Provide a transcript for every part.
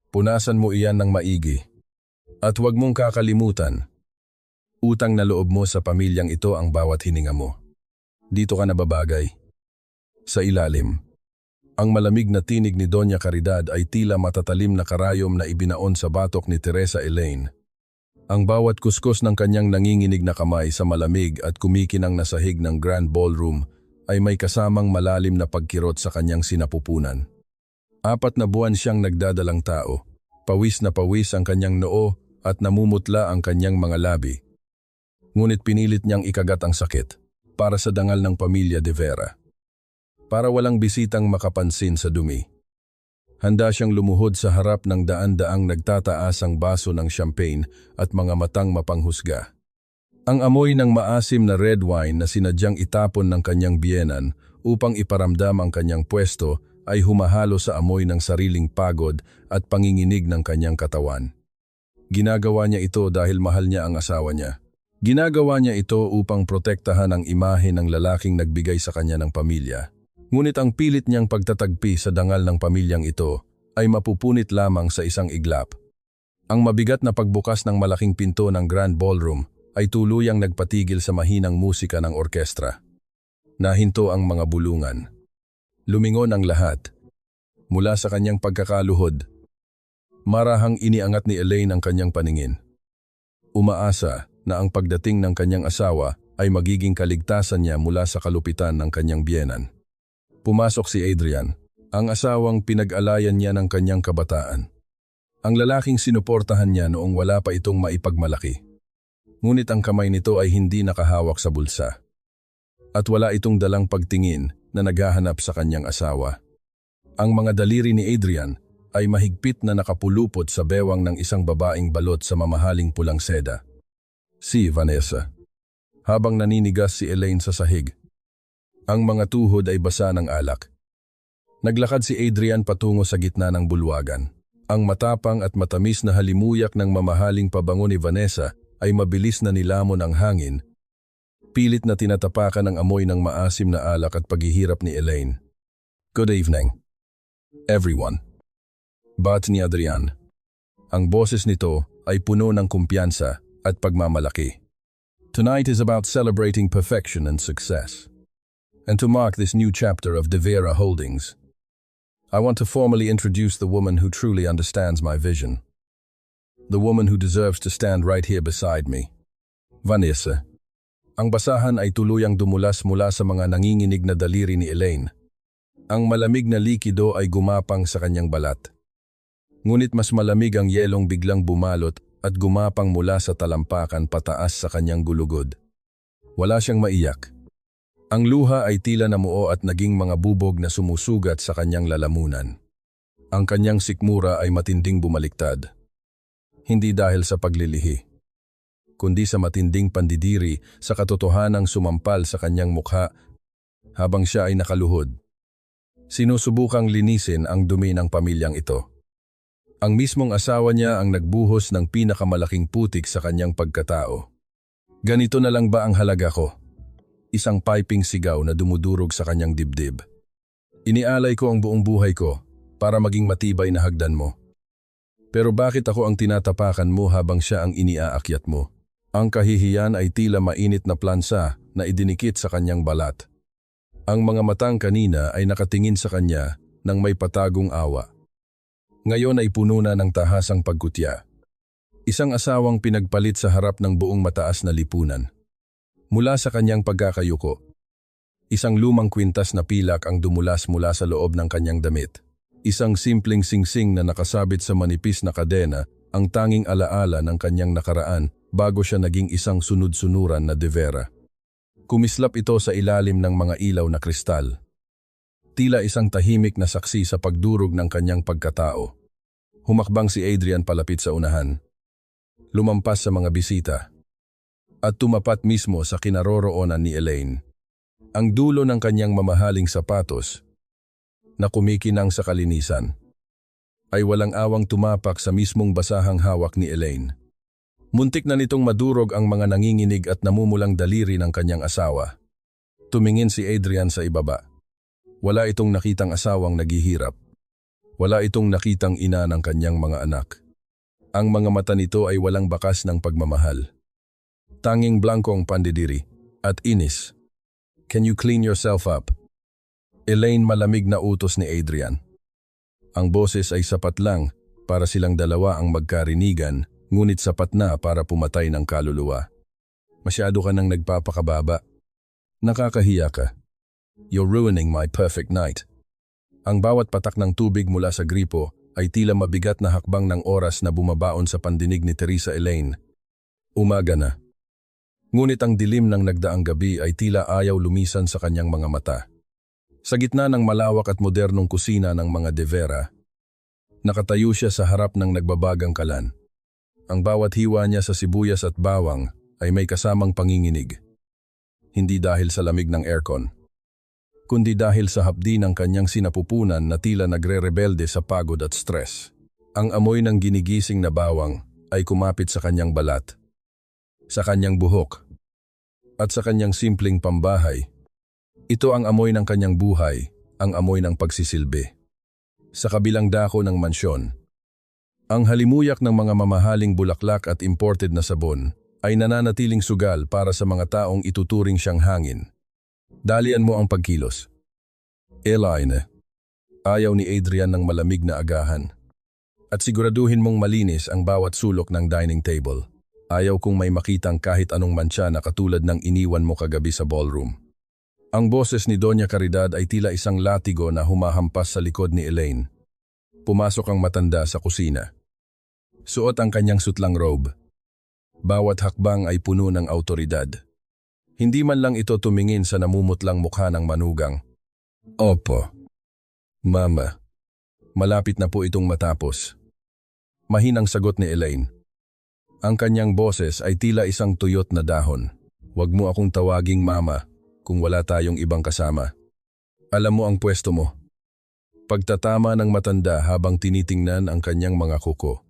Punasan mo iyan ng maigi. At huwag mong kakalimutan, utang na loob mo sa pamilyang ito ang bawat hininga mo. Dito ka nababagay. Sa ilalim. Ang malamig na tinig ni Doña Caridad ay tila matatalim na karayom na ibinaon sa batok ni Teresa Elaine. Ang bawat kuskus ng kanyang nanginginig na kamay sa malamig at kumikinang na sahig ng Grand Ballroom ay may kasamang malalim na pagkirot sa kanyang sinapupunan. 4 na buwan siyang nagdadalang tao. Pawis na pawis ang kanyang noo at namumutla ang kanyang mga labi. Ngunit pinilit niyang ikagat ang sakit para sa dangal ng pamilya de Vera. Para walang bisitang makapansin sa dumi. Handa siyang lumuhod sa harap ng daan-daang nagtataasang baso ng champagne at mga matang mapanghusga. Ang amoy ng maasim na red wine na sinadyang itapon ng kanyang biyenan upang iparamdam ang kanyang pwesto ay humahalo sa amoy ng sariling pagod at panginginig ng kanyang katawan. Ginagawa niya ito dahil mahal niya ang asawa niya. Ginagawa niya ito upang protektahan ang imahe ng lalaking nagbigay sa kanya ng pamilya. Ngunit ang pilit niyang pagtatagpi sa dangal ng pamilyang ito ay mapupunit lamang sa isang iglap. Ang mabigat na pagbukas ng malaking pinto ng Grand Ballroom ay tuluyang nagpatigil sa mahinang musika ng orkestra. Nahinto ang mga bulungan. Lumingon ang lahat. Mula sa kanyang pagkakaluhod, marahang iniangat ni Elaine ang kanyang paningin. Umaasa na ang pagdating ng kanyang asawa ay magiging kaligtasan niya mula sa kalupitan ng kanyang biyenan. Pumasok si Adrian, ang asawang pinag-alayan niya ng kanyang kabataan. Ang lalaking sinuportahan niya noong wala pa itong maipagmalaki. Ngunit ang kamay nito ay hindi nakahawak sa bulsa. At wala itong dalang pagtingin na naghahanap sa kanyang asawa. Ang mga daliri ni Adrian ay mahigpit na nakapulupot sa bewang ng isang babaeng balot sa mamahaling pulang seda. Si Vanessa. Habang naninigas si Elaine sa sahig. Ang mga tuhod ay basa ng alak. Naglakad si Adrian patungo sa gitna ng bulwagan. Ang matapang at matamis na halimuyak ng mamahaling pabango ni Vanessa ay mabilis na nilamon ang hangin. Pilit na tinatapakan ang amoy ng maasim na alak at paghihirap ni Elaine. Good evening, everyone. Bat ni Adrian. Ang boses nito ay puno ng kumpiyansa at pagmamalaki. Tonight is about celebrating perfection and success. And to mark this new chapter of De Vera Holdings, I want to formally introduce the woman who truly understands my vision. The woman who deserves to stand right here beside me. Vanessa. Ang basahan ay tuluyang dumulas mula sa mga nanginginig na daliri ni Elaine. Ang malamig na likido ay gumapang sa kanyang balat. Ngunit mas malamig ang yelong biglang bumalot at gumapang mula sa talampakan pataas sa kanyang gulugod. Wala siyang maiyak. Ang luha ay tila namuo at naging mga bubog na sumusugat sa kanyang lalamunan. Ang kanyang sikmura ay matinding bumaliktad. Hindi dahil sa paglilihi, kundi sa matinding pandidiri sa katotohanang sumampal sa kanyang mukha habang siya ay nakaluhod. Sinusubukang linisin ang dumi ng pamilyang ito. Ang mismong asawa niya ang nagbuhos ng pinakamalaking putik sa kanyang pagkatao. Ganito na lang ba ang halaga ko? Isang piping sigaw na dumudurog sa kanyang dibdib. Inialay ko ang buong buhay ko para maging matibay na hagdan mo. Pero bakit ako ang tinatapakan mo habang siya ang iniaakyat mo? Ang kahihiyan ay tila mainit na plansa na idinikit sa kanyang balat. Ang mga matang kanina ay nakatingin sa kanya nang may patagong awa. Ngayon ay puno na ng tahasang pagkutya. Isang asawang pinagpalit sa harap ng buong mataas na lipunan. Mula sa kanyang pagkakayuko, isang lumang kwintas na pilak ang dumulas mula sa loob ng kanyang damit. Isang simpleng singsing na nakasabit sa manipis na kadena ang tanging alaala ng kanyang nakaraan bago siya naging isang sunod-sunuran na De Vera. Kumislap ito sa ilalim ng mga ilaw na kristal. Tila isang tahimik na saksi sa pagdurog ng kanyang pagkatao. Humakbang si Adrian palapit sa unahan. Lumampas sa mga bisita. At tumapat mismo sa kinaroroonan ni Elaine. Ang dulo ng kanyang mamahaling sapatos, na kumikinang sa kalinisan, ay walang awang tumapak sa mismong basahang hawak ni Elaine. Muntik na nitong madurog ang mga nanginginig at namumulang daliri ng kanyang asawa. Tumingin si Adrian sa ibaba. Wala itong nakitang asawang naghihirap. Wala itong nakitang ina ng kanyang mga anak. Ang mga mata nito ay walang bakas ng pagmamahal. Tanging blanco ang pandidiri at inis. Can you clean yourself up? Elaine malamig na utos ni Adrian. Ang boses ay sapat lang para silang dalawa ang magkarinigan, ngunit sapat na para pumatay ng kaluluwa. Masyado ka nang nagpapakababa. Nakakahiya ka. You're ruining my perfect night. Ang bawat patak ng tubig mula sa gripo ay tila mabigat na hakbang ng oras na bumabaon sa pandinig ni Teresa Elaine. Umaga na. Ngunit ang dilim ng nagdaang gabi ay tila ayaw lumisan sa kanyang mga mata. Sa gitna ng malawak at modernong kusina ng mga De Vera, nakatayo siya sa harap ng nagbabagang kalan. Ang bawat hiwa niya sa sibuyas at bawang ay may kasamang panginginig. Hindi dahil sa lamig ng aircon, kundi dahil sa hapdi ng kanyang sinapupunan na tila nagre-rebelde sa pagod at stress. Ang amoy ng ginigising na bawang ay kumapit sa kanyang balat, sa kanyang buhok, at sa kanyang simpleng pambahay. Ito ang amoy ng kanyang buhay, ang amoy ng pagsisilbi. Sa kabilang dako ng mansyon, ang halimuyak ng mga mamahaling bulaklak at imported na sabon ay nananatiling sugal para sa mga taong ituturing siyang hangin. Dalian mo ang pagkilos. Elaine, ayaw ni Adrian ng malamig na agahan. At siguraduhin mong malinis ang bawat sulok ng dining table. Ayaw kong may makitang kahit anong mantsa na katulad ng iniwan mo kagabi sa ballroom. Ang boses ni Doña Caridad ay tila isang latigo na humahampas sa likod ni Elaine. Pumasok ang matanda sa kusina. Suot ang kanyang sutlang robe. Bawat hakbang ay puno ng autoridad. Hindi man lang ito tumingin sa namumutlang mukha ng manugang. Opo. Mama. Malapit na po itong matapos. Mahinang sagot ni Elaine. Ang kanyang boses ay tila isang tuyot na dahon. Huwag mo akong tawaging mama kung wala tayong ibang kasama. Alam mo ang pwesto mo. Pagtatama ng matanda habang tinitingnan ang kanyang mga kuko.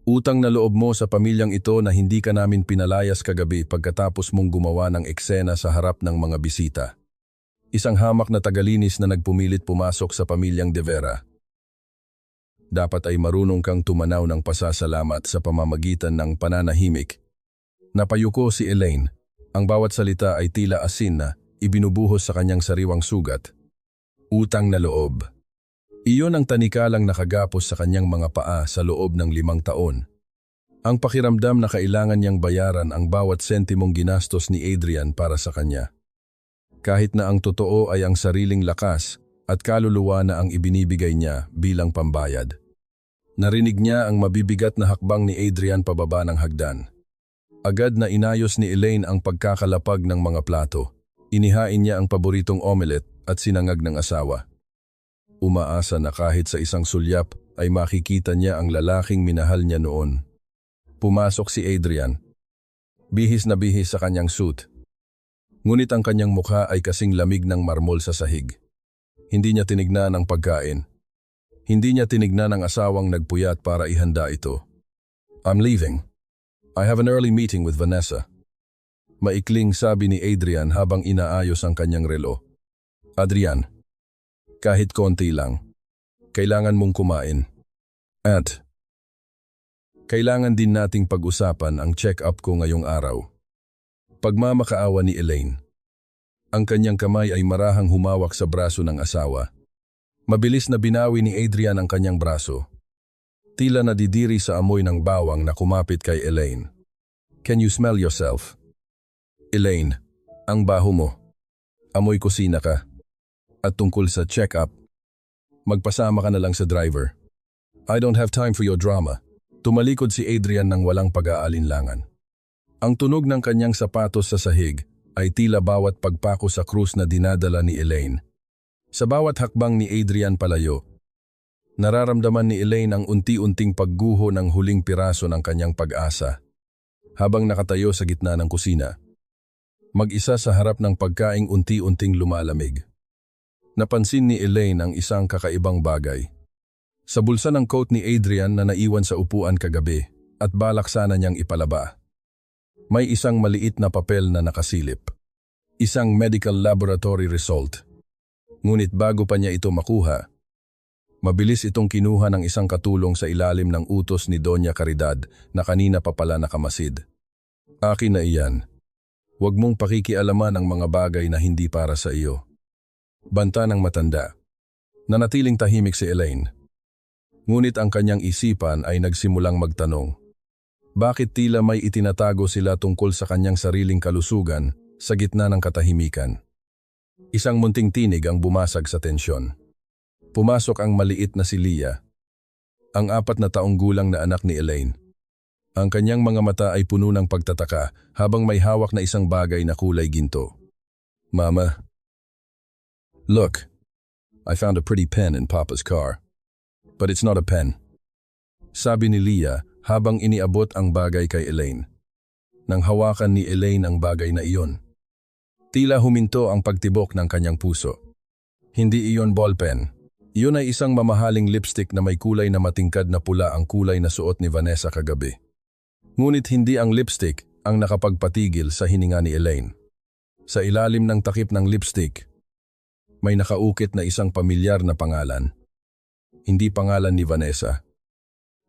Utang na loob mo sa pamilyang ito na hindi ka namin pinalayas kagabi pagkatapos mong gumawa ng eksena sa harap ng mga bisita. Isang hamak na tagalinis na nagpumilit pumasok sa pamilyang De Vera. Dapat ay marunong kang tumanaw ng pasasalamat sa pamamagitan ng pananahimik. Napayuko si Elaine. Ang bawat salita ay tila asin na ibinubuhos sa kanyang sariwang sugat. Utang na loob. Iyon ang tanikalang nakagapos sa kanyang mga paa sa loob ng 5 taon. Ang pakiramdam na kailangan niyang bayaran ang bawat sentimong ginastos ni Adrian para sa kanya. Kahit na ang totoo ay ang sariling lakas at kaluluwa na ang ibinibigay niya bilang pambayad. Narinig niya ang mabibigat na hakbang ni Adrian pababa ng hagdan. Agad na inayos ni Elaine ang pagkakalapag ng mga plato. Inihain niya ang paboritong omelette at sinangag ng asawa. Umaasa na kahit sa isang sulyap ay makikita niya ang lalaking minahal niya noon. Pumasok si Adrian. Bihis na bihis sa kanyang suit. Ngunit ang kanyang mukha ay kasing lamig ng marmol sa sahig. Hindi niya tinignan ang pagkain. Hindi niya tinignan ang asawang nagpuyat para ihanda ito. I'm leaving. I have an early meeting with Vanessa. Maikling sabi ni Adrian habang inaayos ang kanyang relo. Adrian, kahit konti lang, kailangan mong kumain. At kailangan din nating pag-usapan ang check-up ko ngayong araw. Pagmamakaawa ni Elaine. Ang kanyang kamay ay marahang humawak sa braso ng asawa. Mabilis na binawi ni Adrian ang kanyang braso. Tila nadidiri sa amoy ng bawang na kumapit kay Elaine. Can you smell yourself? Elaine, ang baho mo. Amoy kusina ka. At tungkol sa check-up, magpasama ka na lang sa driver. I don't have time for your drama. Tumalikod si Adrian ng walang pag-aalinlangan. Ang tunog ng kanyang sapatos sa sahig ay tila bawat pagpako sa krus na dinadala ni Elaine. Sa bawat hakbang ni Adrian palayo, nararamdaman ni Elaine ang unti-unting pagguho ng huling piraso ng kanyang pag-asa. Habang nakatayo sa gitna ng kusina, mag-isa sa harap ng pagkaing unti-unting lumalamig. Napansin ni Elaine ang isang kakaibang bagay. Sa bulsa ng coat ni Adrian na naiwan sa upuan kagabi at balak sana niyang ipalaba. May isang maliit na papel na nakasilip. Isang medical laboratory result. Ngunit bago pa niya ito makuha, Mabilis itong kinuha ng isang katulong sa ilalim ng utos ni Doña Caridad na kanina pa pala nakamasid. Akin na iyan. Huwag mong pakikialaman ang mga bagay na hindi para sa iyo. Banta ng matanda. Nanatiling tahimik si Elaine. Ngunit ang kanyang isipan ay nagsimulang magtanong. Bakit tila may itinatago sila tungkol sa kanyang sariling kalusugan sa gitna ng katahimikan? Isang munting tinig ang bumasag sa tensyon. Pumasok ang maliit na si Leah, ang 4 na taong gulang na anak ni Elaine. Ang kanyang mga mata ay puno ng pagtataka habang may hawak na isang bagay na kulay ginto. Mama, look, I found a pretty pen in Papa's car. But it's not a pen. Sabi ni Leah habang iniabot ang bagay kay Elaine. Nang hawakan ni Elaine ang bagay na iyon, tila huminto ang pagtibok ng kanyang puso. Hindi iyon ballpen. Iyon ay isang mamahaling lipstick na may kulay na matingkad na pula ang kulay na suot ni Vanessa kagabi. Ngunit hindi ang lipstick ang nakapagpatigil sa hininga ni Elaine. Sa ilalim ng takip ng lipstick, may nakaukit na isang pamilyar na pangalan. Hindi pangalan ni Vanessa,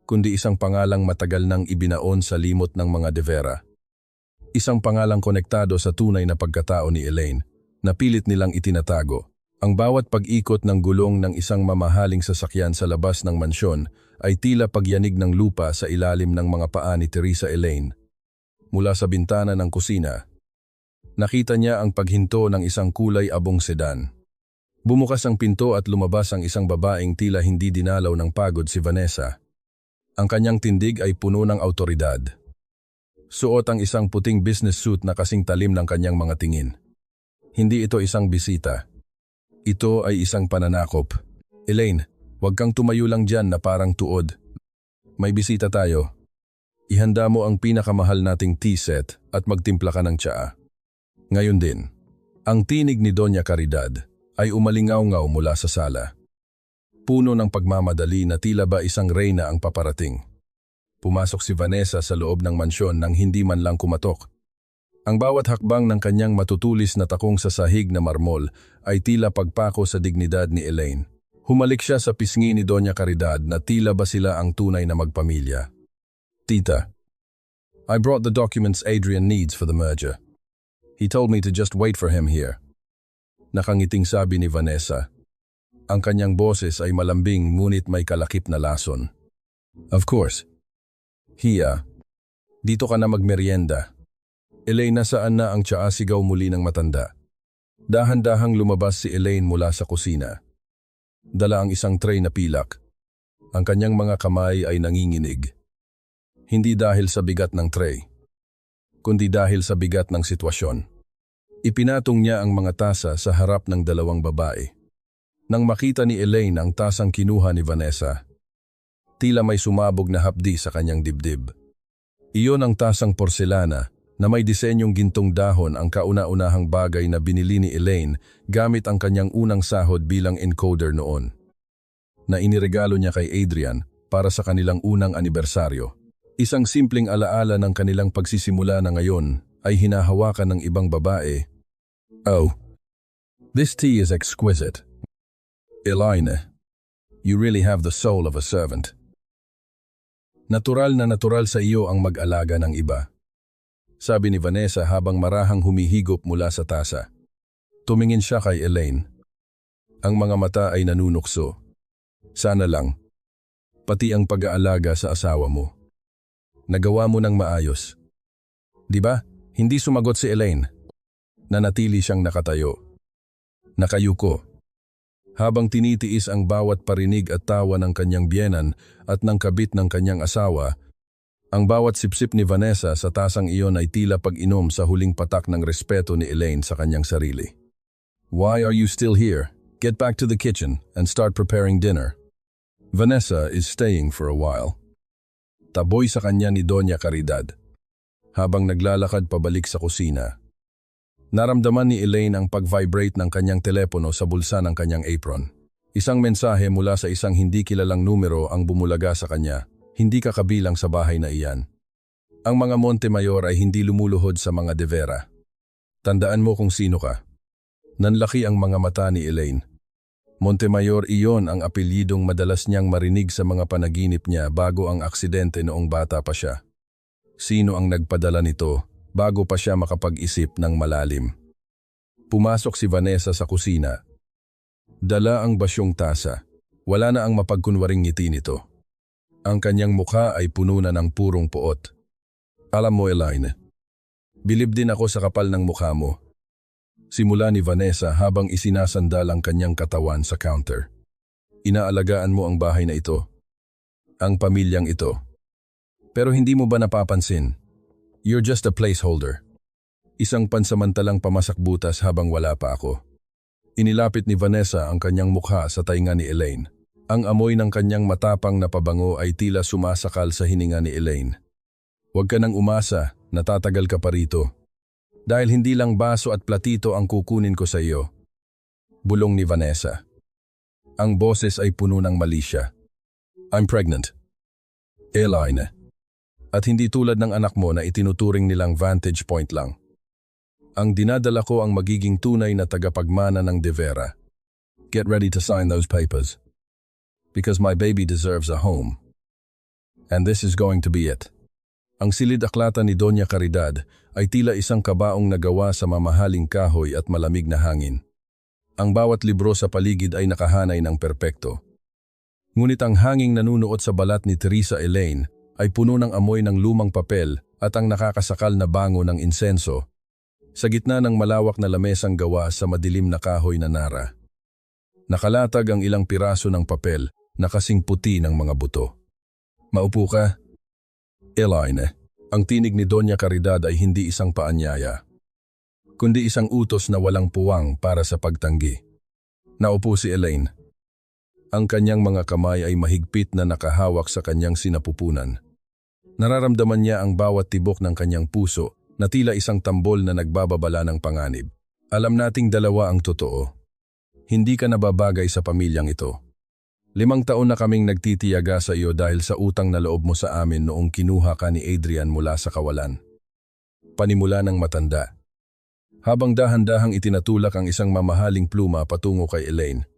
kundi isang pangalang matagal nang ibinaon sa limot ng mga De Vera. Isang pangalang konektado sa tunay na pagkatao ni Elaine na pilit nilang itinatago. Ang bawat pag-ikot ng gulong ng isang mamahaling sasakyan sa labas ng mansyon ay tila pagyanig ng lupa sa ilalim ng mga paa ni Teresa Elaine. Mula sa bintana ng kusina, nakita niya ang paghinto ng isang kulay abong sedan. Bumukas ang pinto at lumabas ang isang babaeng tila hindi dinalaw ng pagod si Vanessa. Ang kanyang tindig ay puno ng awtoridad. Suot ang isang puting business suit na kasing talim ng kanyang mga tingin. Hindi ito isang bisita. Ito ay isang pananakop. Elaine, huwag kang tumayo lang dyan na parang tuod. May bisita tayo. Ihanda mo ang pinakamahal nating tea set at magtimpla ka ng tsaa. Ngayon din, ang tinig ni Doña Caridad ay umalingaw-ngaw mula sa sala. Puno ng pagmamadali na tila ba isang reyna ang paparating. Pumasok si Vanessa sa loob ng mansyon nang hindi man lang kumatok. Ang bawat hakbang ng kanyang matutulis na takong sa sahig na marmol ay tila pagpako sa dignidad ni Elaine. Humalik siya sa pisngi ni Doña Caridad na tila ba sila ang tunay na magpamilya. Tita, I brought the documents Adrian needs for the merger. He told me to just wait for him here. Nakangiting sabi ni Vanessa. Ang kanyang boses ay malambing ngunit may kalakip na lason. Of course. Hiya, dito ka na magmerienda. Elaine, nasaan na ang tsaa? Sigaw muli ng matanda. Dahan-dahang lumabas si Elaine mula sa kusina. Dala ang isang tray na pilak. Ang kanyang mga kamay ay nanginginig. Hindi dahil sa bigat ng tray, kundi dahil sa bigat ng sitwasyon. Ipinatong niya ang mga tasa sa harap ng 2 babae. Nang makita ni Elaine ang tasang kinuha ni Vanessa, tila may sumabog na hapdi sa kanyang dibdib. Iyon ang tasang porselana na may disenyong gintong dahon, ang kauna-unahang bagay na binili ni Elaine gamit ang kanyang unang sahod bilang encoder noon, na iniregalo niya kay Adrian para sa kanilang unang anibersaryo. Isang simpleng alaala ng kanilang pagsisimula na ngayon ay hinahawakan ng ibang babae. Oh, this tea is exquisite. Elaine, you really have the soul of a servant. Natural na natural sa iyo ang mag-alaga ng iba, sabi ni Vanessa habang marahang humihigop mula sa tasa. Tumingin siya kay Elaine. Ang mga mata ay nanunukso. Sana lang, pati ang pag-aalaga sa asawa mo. Nagawa mo ng maayos. Di ba? Hindi sumagot si Elaine. Nanatili siyang nakatayo. Nakayuko. Habang tinitiis ang bawat parinig at tawa ng kanyang biyenan at ng kabit ng kanyang asawa, ang bawat sipsip ni Vanessa sa tasang iyon ay tila pag-inom sa huling patak ng respeto ni Elaine sa kanyang sarili. Why are you still here? Get back to the kitchen and start preparing dinner. Vanessa is staying for a while. Taboy sa kanya ni Doña Caridad. Habang naglalakad pabalik sa kusina, naramdaman ni Elaine ang pag-vibrate ng kanyang telepono sa bulsa ng kanyang apron. Isang mensahe mula sa isang hindi kilalang numero ang bumulaga sa kanya. Hindi ka kabilang sa bahay na iyan. Ang mga Montemayor ay hindi lumuluhod sa mga De Vera. Tandaan mo kung sino ka. Nanlaki ang mga mata ni Elaine. Montemayor iyon ang apelyidong madalas niyang marinig sa mga panaginip niya bago ang aksidente noong bata pa siya. Sino ang nagpadala nito bago pa siya makapag-isip ng malalim? Pumasok si Vanessa sa kusina. Dala ang basyong tasa. Wala na ang mapagkunwaring ngiti nito. Ang kanyang mukha ay puno na ng purong puot. Alam mo, Elaine, bilib din ako sa kapal ng mukha mo. Simula ni Vanessa habang isinasandal ang kanyang katawan sa counter. Inaalagaan mo ang bahay na ito. Ang pamilyang ito. Pero hindi mo ba napapansin? You're just a placeholder. Isang pansamantalang pamasakbutas habang wala pa ako. Inilapit ni Vanessa ang kanyang mukha sa tainga ni Elaine. Ang amoy ng kanyang matapang na pabango ay tila sumasakal sa hininga ni Elaine. Huwag ka nang umasa, natatagal ka pa rito. Dahil hindi lang baso at platito ang kukunin ko sa iyo. Bulong ni Vanessa. Ang boses ay puno ng malisya. I'm pregnant. Elaine. At hindi tulad ng anak mo na itinuturing nilang vantage point lang. Ang dinadala ko ang magiging tunay na tagapagmana ng De Vera. Get ready to sign those papers. Because my baby deserves a home. And this is going to be it. Ang silid-aklatan ni Doña Caridad ay tila isang kabaong nagawa sa mamahaling kahoy at malamig na hangin. Ang bawat libro sa paligid ay nakahanay ng perpekto. Ngunit ang hanging nanunuot sa balat ni Teresa Elaine ay puno ng amoy ng lumang papel at ang nakakasakal na bango ng insenso sa gitna ng malawak na lamesang gawa sa madilim na kahoy na nara. Nakalatag ang ilang piraso ng papel na kasing puti ng mga buto. Maupo ka? Elaine, ang tinig ni Doña Caridad ay hindi isang paanyaya, kundi isang utos na walang puwang para sa pagtanggi. Naupo si Elaine. Ang kanyang mga kamay ay mahigpit na nakahawak sa kanyang sinapupunan. Nararamdaman niya ang bawat tibok ng kanyang puso na tila isang tambol na nagbababala ng panganib. Alam nating dalawa ang totoo. Hindi ka nababagay sa pamilyang ito. 5 taon na kaming nagtitiyaga sa iyo dahil sa utang na loob mo sa amin noong kinuha ka ni Adrian mula sa kawalan. Panimula ng matanda. Habang dahan-dahang itinatulak ang isang mamahaling pluma patungo kay Elaine.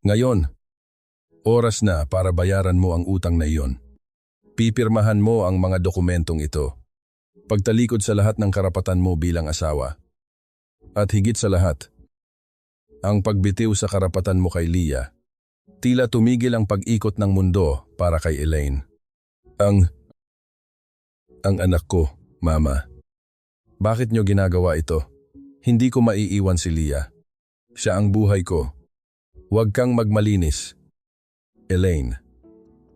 Ngayon, oras na para bayaran mo ang utang na iyon. Pipirmahan mo ang mga dokumentong ito. Pagtalikod sa lahat ng karapatan mo bilang asawa. At higit sa lahat, ang pagbitiw sa karapatan mo kay Leah. Tila tumigil ang pag-ikot ng mundo para kay Elaine. Ang anak ko, Mama. Bakit niyo ginagawa ito? Hindi ko maiiwan si Leah. Siya ang buhay ko. Huwag kang magmalinis. Elaine.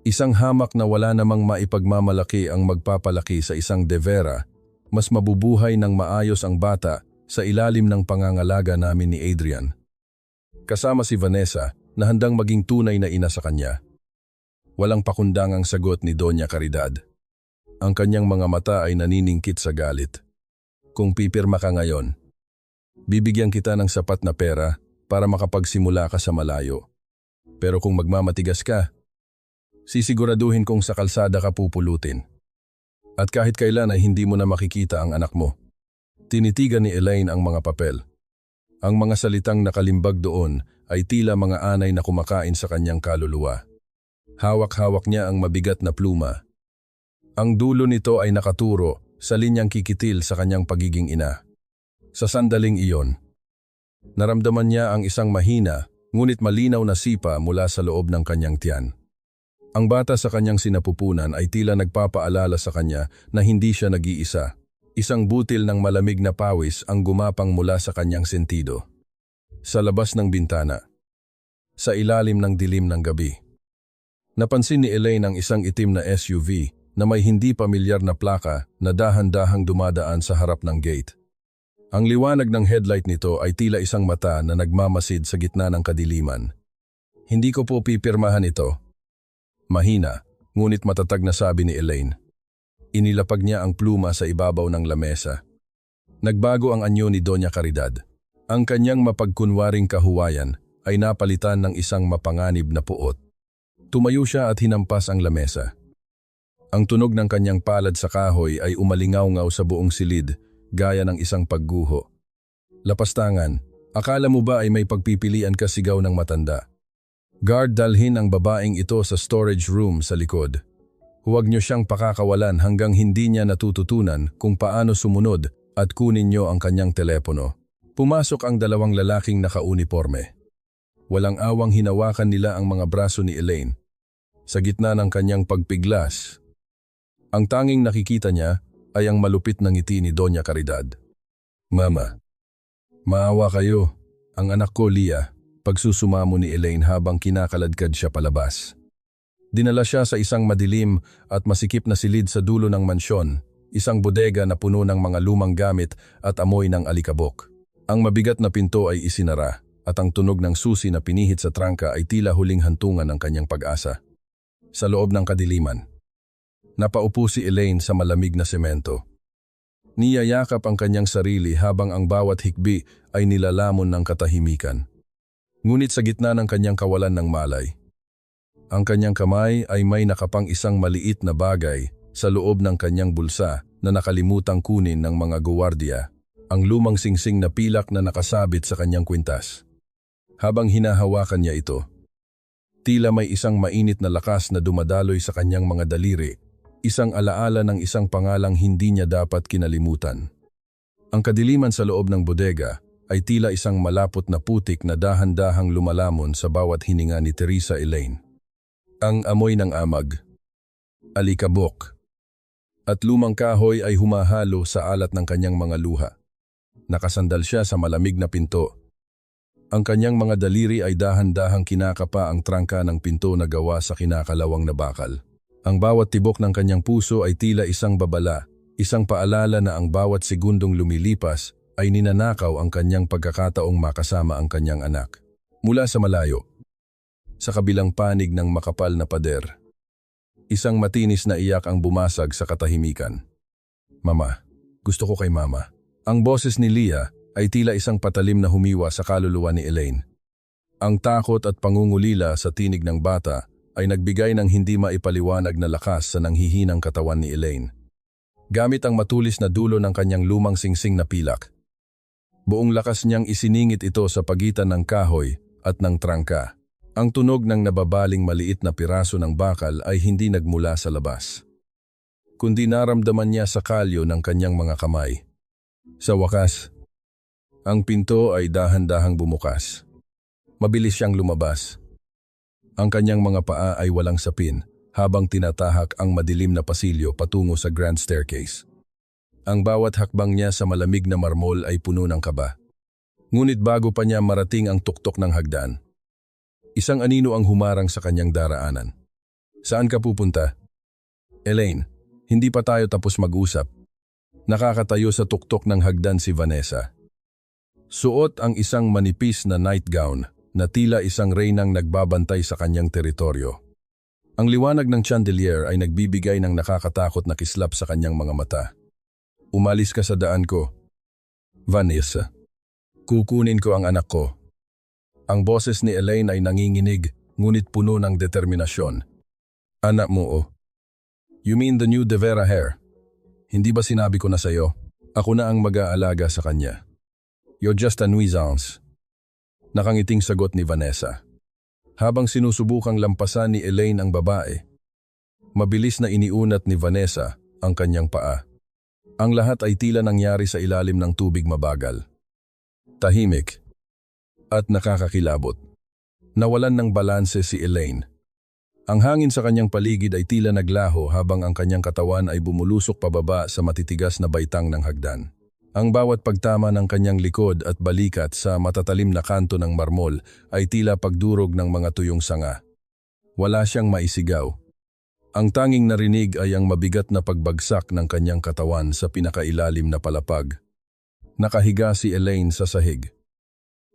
Isang hamak na wala namang maipagmamalaki ang magpapalaki sa isang De Vera, mas mabubuhay ng maayos ang bata sa ilalim ng pangangalaga namin ni Adrian. Kasama si Vanessa, na handang maging tunay na ina sa kanya. Walang pakundangang sagot ni Doña Caridad. Ang kanyang mga mata ay naniningkit sa galit. Kung pipirma ka ngayon, bibigyan kita ng sapat na pera para makapagsimula ka sa malayo. Pero kung magmamatigas ka, sisiguraduhin kong sa kalsada ka pupulutin. At kahit kailan ay hindi mo na makikita ang anak mo. Tinitigan ni Elaine ang mga papel. Ang mga salitang nakalimbag doon ay tila mga anay na kumakain sa kanyang kaluluwa. Hawak-hawak niya ang mabigat na pluma. Ang dulo nito ay nakaturo sa linyang kikitil sa kanyang pagiging ina. Sa sandaling iyon, naramdaman niya ang isang mahina ngunit malinaw na sipa mula sa loob ng kanyang tiyan. Ang bata sa kanyang sinapupunan ay tila nagpapaalala sa kanya na hindi siya nag-iisa. Isang butil ng malamig na pawis ang gumapang mula sa kanyang sentido. Sa labas ng bintana, sa ilalim ng dilim ng gabi. Napansin ni Elaine ang isang itim na SUV na may hindi pamilyar na plaka na dahan-dahang dumadaan sa harap ng gate. Ang liwanag ng headlight nito ay tila isang mata na nagmamasid sa gitna ng kadiliman. Hindi ko po pipirmahan ito. Mahina, ngunit matatag na sabi ni Elaine. Inilapag niya ang pluma sa ibabaw ng lamesa. Nagbago ang anyo ni Doña Caridad. Ang kanyang mapagkunwaring kahuwayan ay napalitan ng isang mapanganib na puot. Tumayo siya at hinampas ang lamesa. Ang tunog ng kanyang palad sa kahoy ay umalingaw-ngaw sa buong silid, gaya ng isang pagguho. Lapastangan, akala mo ba ay may pagpipilian ka sigaw ng matanda? Guard, dalhin ang babaeng ito sa storage room sa likod. Huwag niyo siyang pakakawalan hanggang hindi niya natututunan kung paano sumunod at kunin niyo ang kanyang telepono. Pumasok ang dalawang lalaking nakauniporme. Walang awang hinawakan nila ang mga braso ni Elaine. Sa gitna ng kanyang pagpiglas, ang tanging nakikita niya ay ang malupit na ngiti ni Doña Caridad. Mama, maawa kayo. Ang anak ko, Leah, pagsusumamo ni Elaine habang kinakaladkad siya palabas. Dinala siya sa isang madilim at masikip na silid sa dulo ng mansyon, isang bodega na puno ng mga lumang gamit at amoy ng alikabok. Ang mabigat na pinto ay isinara at ang tunog ng susi na pinihit sa trangka ay tila huling hantungan ng kanyang pag-asa. Sa loob ng kadiliman, napaupo si Elaine sa malamig na semento. Niyayakap ang kanyang sarili habang ang bawat hikbi ay nilalamon ng katahimikan. Ngunit sa gitna ng kanyang kawalan ng malay, ang kanyang kamay ay may nakapang isang maliit na bagay sa loob ng kanyang bulsa na nakalimutang kunin ng mga guwardiya, ang lumang singsing na pilak na nakasabit sa kanyang kwintas. Habang hinahawakan niya ito, tila may isang mainit na lakas na dumadaloy sa kanyang mga daliri, isang alaala ng isang pangalang hindi niya dapat kinalimutan. Ang kadiliman sa loob ng bodega ay tila isang malapot na putik na dahan-dahang lumalamon sa bawat hininga ni Teresa Elaine. Ang amoy ng amag, alikabok, at lumang kahoy ay humahalo sa alat ng kanyang mga luha. Nakasandal siya sa malamig na pinto. Ang kanyang mga daliri ay dahan-dahang kinakapa ang trangka ng pinto na gawa sa kinakalawang na bakal. Ang bawat tibok ng kanyang puso ay tila isang babala, isang paalala na ang bawat segundong lumilipas ay ninanakaw ang kanyang pagkakataong makasama ang kanyang anak. Mula sa malayo, sa kabilang panig ng makapal na pader, isang matinis na iyak ang bumasag sa katahimikan. Mama, gusto ko kay mama. Ang boses ni Leah ay tila isang patalim na humiwa sa kaluluwa ni Elaine. Ang takot at pangungulila sa tinig ng bata ay nagbigay ng hindi maipaliwanag na lakas sa nanghihinang katawan ni Elaine. Gamit ang matulis na dulo ng kanyang lumang singsing na pilak, buong lakas niyang isiningit ito sa pagitan ng kahoy at ng trangka. Ang tunog ng nababaling maliit na piraso ng bakal ay hindi nagmula sa labas, kundi naramdaman niya sa kalyo ng kanyang mga kamay. Sa wakas, ang pinto ay dahan-dahang bumukas. Mabilis siyang lumabas. Ang kanyang mga paa ay walang sapin habang tinatahak ang madilim na pasilyo patungo sa grand staircase. Ang bawat hakbang niya sa malamig na marmol ay puno ng kaba. Ngunit bago pa niya marating ang tuktok ng hagdan, isang anino ang humarang sa kanyang daraanan. Saan ka pupunta? Elaine, hindi pa tayo tapos mag-usap. Nakakatayo sa tuktok ng hagdan si Vanessa. Suot ang isang manipis na nightgown na tila isang reynang nagbabantay sa kanyang teritoryo. Ang liwanag ng chandelier ay nagbibigay ng nakakatakot na kislap sa kanyang mga mata. Umalis ka sa daan ko, Vanessa. Kukunin ko ang anak ko. Ang boses ni Elaine ay nanginginig, ngunit puno ng determinasyon. Anak mo, oh. You mean the new De Vera hair? Hindi ba sinabi ko na sa'yo? Ako na ang mag-aalaga sa kanya. You're just a nuisance. Nakangiting sagot ni Vanessa. Habang sinusubukang lampasan ni Elaine ang babae, mabilis na iniunat ni Vanessa ang kanyang paa. Ang lahat ay tila nangyari sa ilalim ng tubig mabagal. Tahimik at nakakakilabot. Nawalan ng balanse si Elaine. Ang hangin sa kanyang paligid ay tila naglaho habang ang kanyang katawan ay bumulusok pababa sa matitigas na baitang ng hagdan. Ang bawat pagtama ng kanyang likod at balikat sa matatalim na kanto ng marmol ay tila pagdurog ng mga tuyong sanga. Wala siyang maisigaw. Ang tanging narinig ay ang mabigat na pagbagsak ng kanyang katawan sa pinakailalim na palapag. Nakahiga si Elaine sa sahig.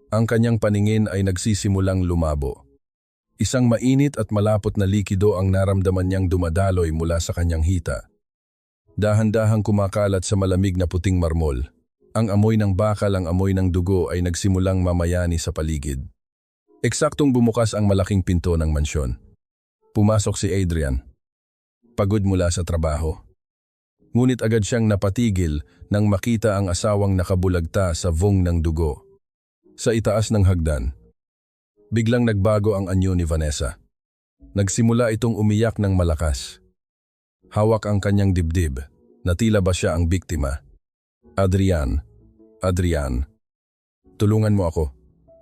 Ang kanyang paningin ay nagsisimulang lumabo. Isang mainit at malapot na likido ang naramdaman niyang dumadaloy mula sa kanyang hita. Dahan-dahang kumakalat sa malamig na puting marmol. Ang amoy ng bakal, ang amoy ng dugo ay nagsimulang mamayani sa paligid. Eksaktong bumukas ang malaking pinto ng mansyon. Pumasok si Adrian, pagod mula sa trabaho. Ngunit agad siyang napatigil nang makita ang asawang nakabulagta sa vong ng dugo. Sa itaas ng hagdan, Biglang nagbago ang anyo ni Vanessa. Nagsimula itong umiyak ng malakas. Hawak ang kanyang dibdib, na tila ba siya ang biktima. Adrian, Adrian, tulungan mo ako.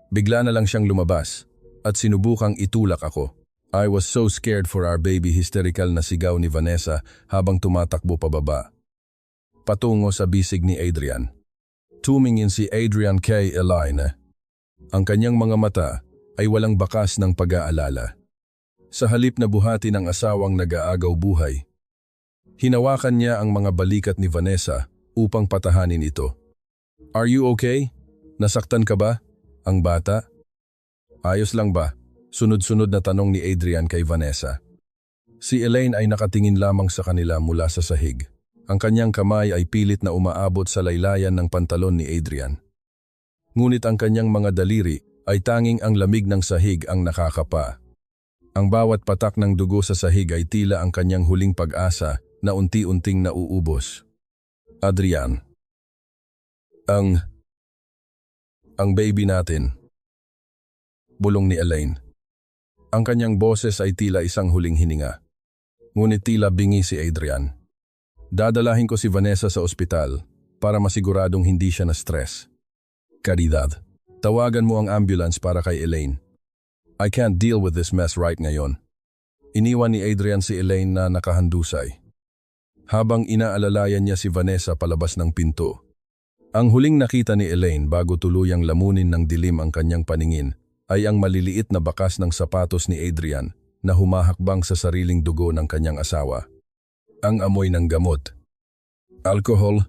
Bigla na lang siyang lumabas at sinubukang itulak ako. I was so scared for our baby, hysterical na sigaw ni Vanessa habang tumatakbo pababa. Patungo sa bisig ni Adrian. Tumingin si Adrian kay Elaine. Ang kanyang mga mata ay walang bakas ng pag-aalala. Sa halip na buhati ng asawang nag-aagaw buhay, hinawakan niya ang mga balikat ni Vanessa upang patahanin ito. Are you okay? Nasaktan ka ba? Ang bata? Ayos lang ba? Sunod-sunod na tanong ni Adrian kay Vanessa. Si Elaine ay nakatingin lamang sa kanila mula sa sahig. Ang kanyang kamay ay pilit na umaabot sa laylayan ng pantalon ni Adrian. Ngunit ang kanyang mga daliri ay tanging ang lamig ng sahig ang nakakapa. Ang bawat patak ng dugo sa sahig ay tila ang kanyang huling pag-asa na unti-unting nauubos. Adrian. Ang baby natin. Bulong ni Elaine. Ang kanyang boses ay tila isang huling hininga. Ngunit tila bingi si Adrian. Dadalahin ko si Vanessa sa ospital para masiguradong hindi siya na-stress. Caridad, tawagan mo ang ambulance para kay Elaine. I can't deal with this mess right ngayon. Iniwan ni Adrian si Elaine na nakahandusay. Habang inaalalayan niya si Vanessa palabas ng pinto. Ang huling nakita ni Elaine bago tuluyang lamunin ng dilim ang kanyang paningin ay ang maliliit na bakas ng sapatos ni Adrian na humahakbang sa sariling dugo ng kanyang asawa. Ang amoy ng gamot, alcohol,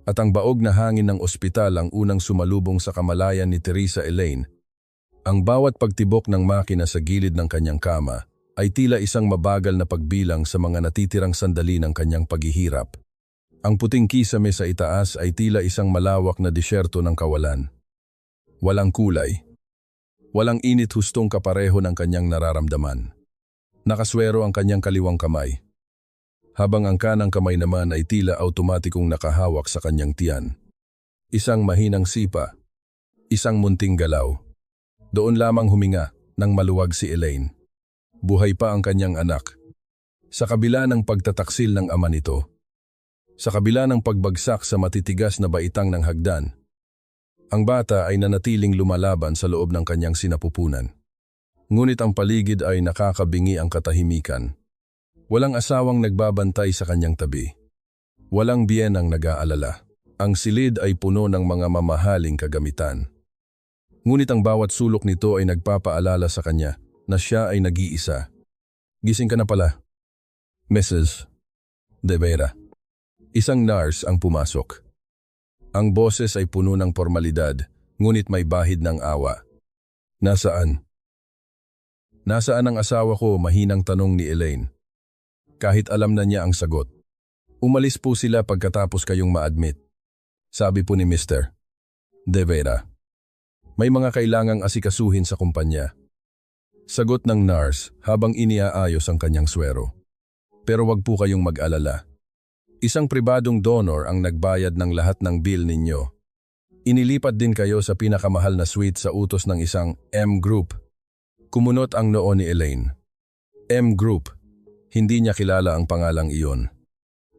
at ang baog na hangin ng ospital ang unang sumalubong sa kamalayan ni Teresa Elaine. Ang bawat pagtibok ng makina sa gilid ng kanyang kama ay tila isang mabagal na pagbilang sa mga natitirang sandali ng kanyang paghihirap. Ang puting kisame sa itaas ay tila isang malawak na disyerto ng kawalan. Walang kulay. Walang init hustong kapareho ng kanyang nararamdaman. Nakaswero ang kanyang kaliwang kamay. Habang ang kanang kamay naman ay tila automatikong nakahawak sa kanyang tiyan. Isang mahinang sipa, isang munting galaw. Doon lamang huminga nang maluwag si Elaine. Buhay pa ang kanyang anak. Sa kabila ng pagtataksil ng ama nito, sa kabila ng pagbagsak sa matitigas na baitang ng hagdan, ang bata ay nanatiling lumalaban sa loob ng kanyang sinapupunan. Ngunit ang paligid ay nakakabingi ang katahimikan. Walang asawang nagbabantay sa kanyang tabi. Walang biyenang nag-aalala. Ang silid ay puno ng mga mamahaling kagamitan. Ngunit ang bawat sulok nito ay nagpapaalala sa kanya na siya ay nag-iisa. Gising ka na pala, Mrs. De Vera. Isang nurse ang pumasok. Ang boses ay puno ng formalidad, ngunit may bahid ng awa. Nasaan? Nasaan ang asawa ko? Mahinang tanong ni Elaine. Kahit alam na niya ang sagot. Umalis po sila pagkatapos kayong ma-admit. Sabi po ni Mr. De Vera. May mga kailangang asikasuhin sa kumpanya. Sagot ng nurse habang iniaayos ang kanyang swero. Pero wag po kayong mag-alala. Isang pribadong donor ang nagbayad ng lahat ng bill ninyo. Inilipat din kayo sa pinakamahal na suite sa utos ng isang M Group. Kumunot ang noo ni Elaine. M Group. Hindi niya kilala ang pangalang iyon.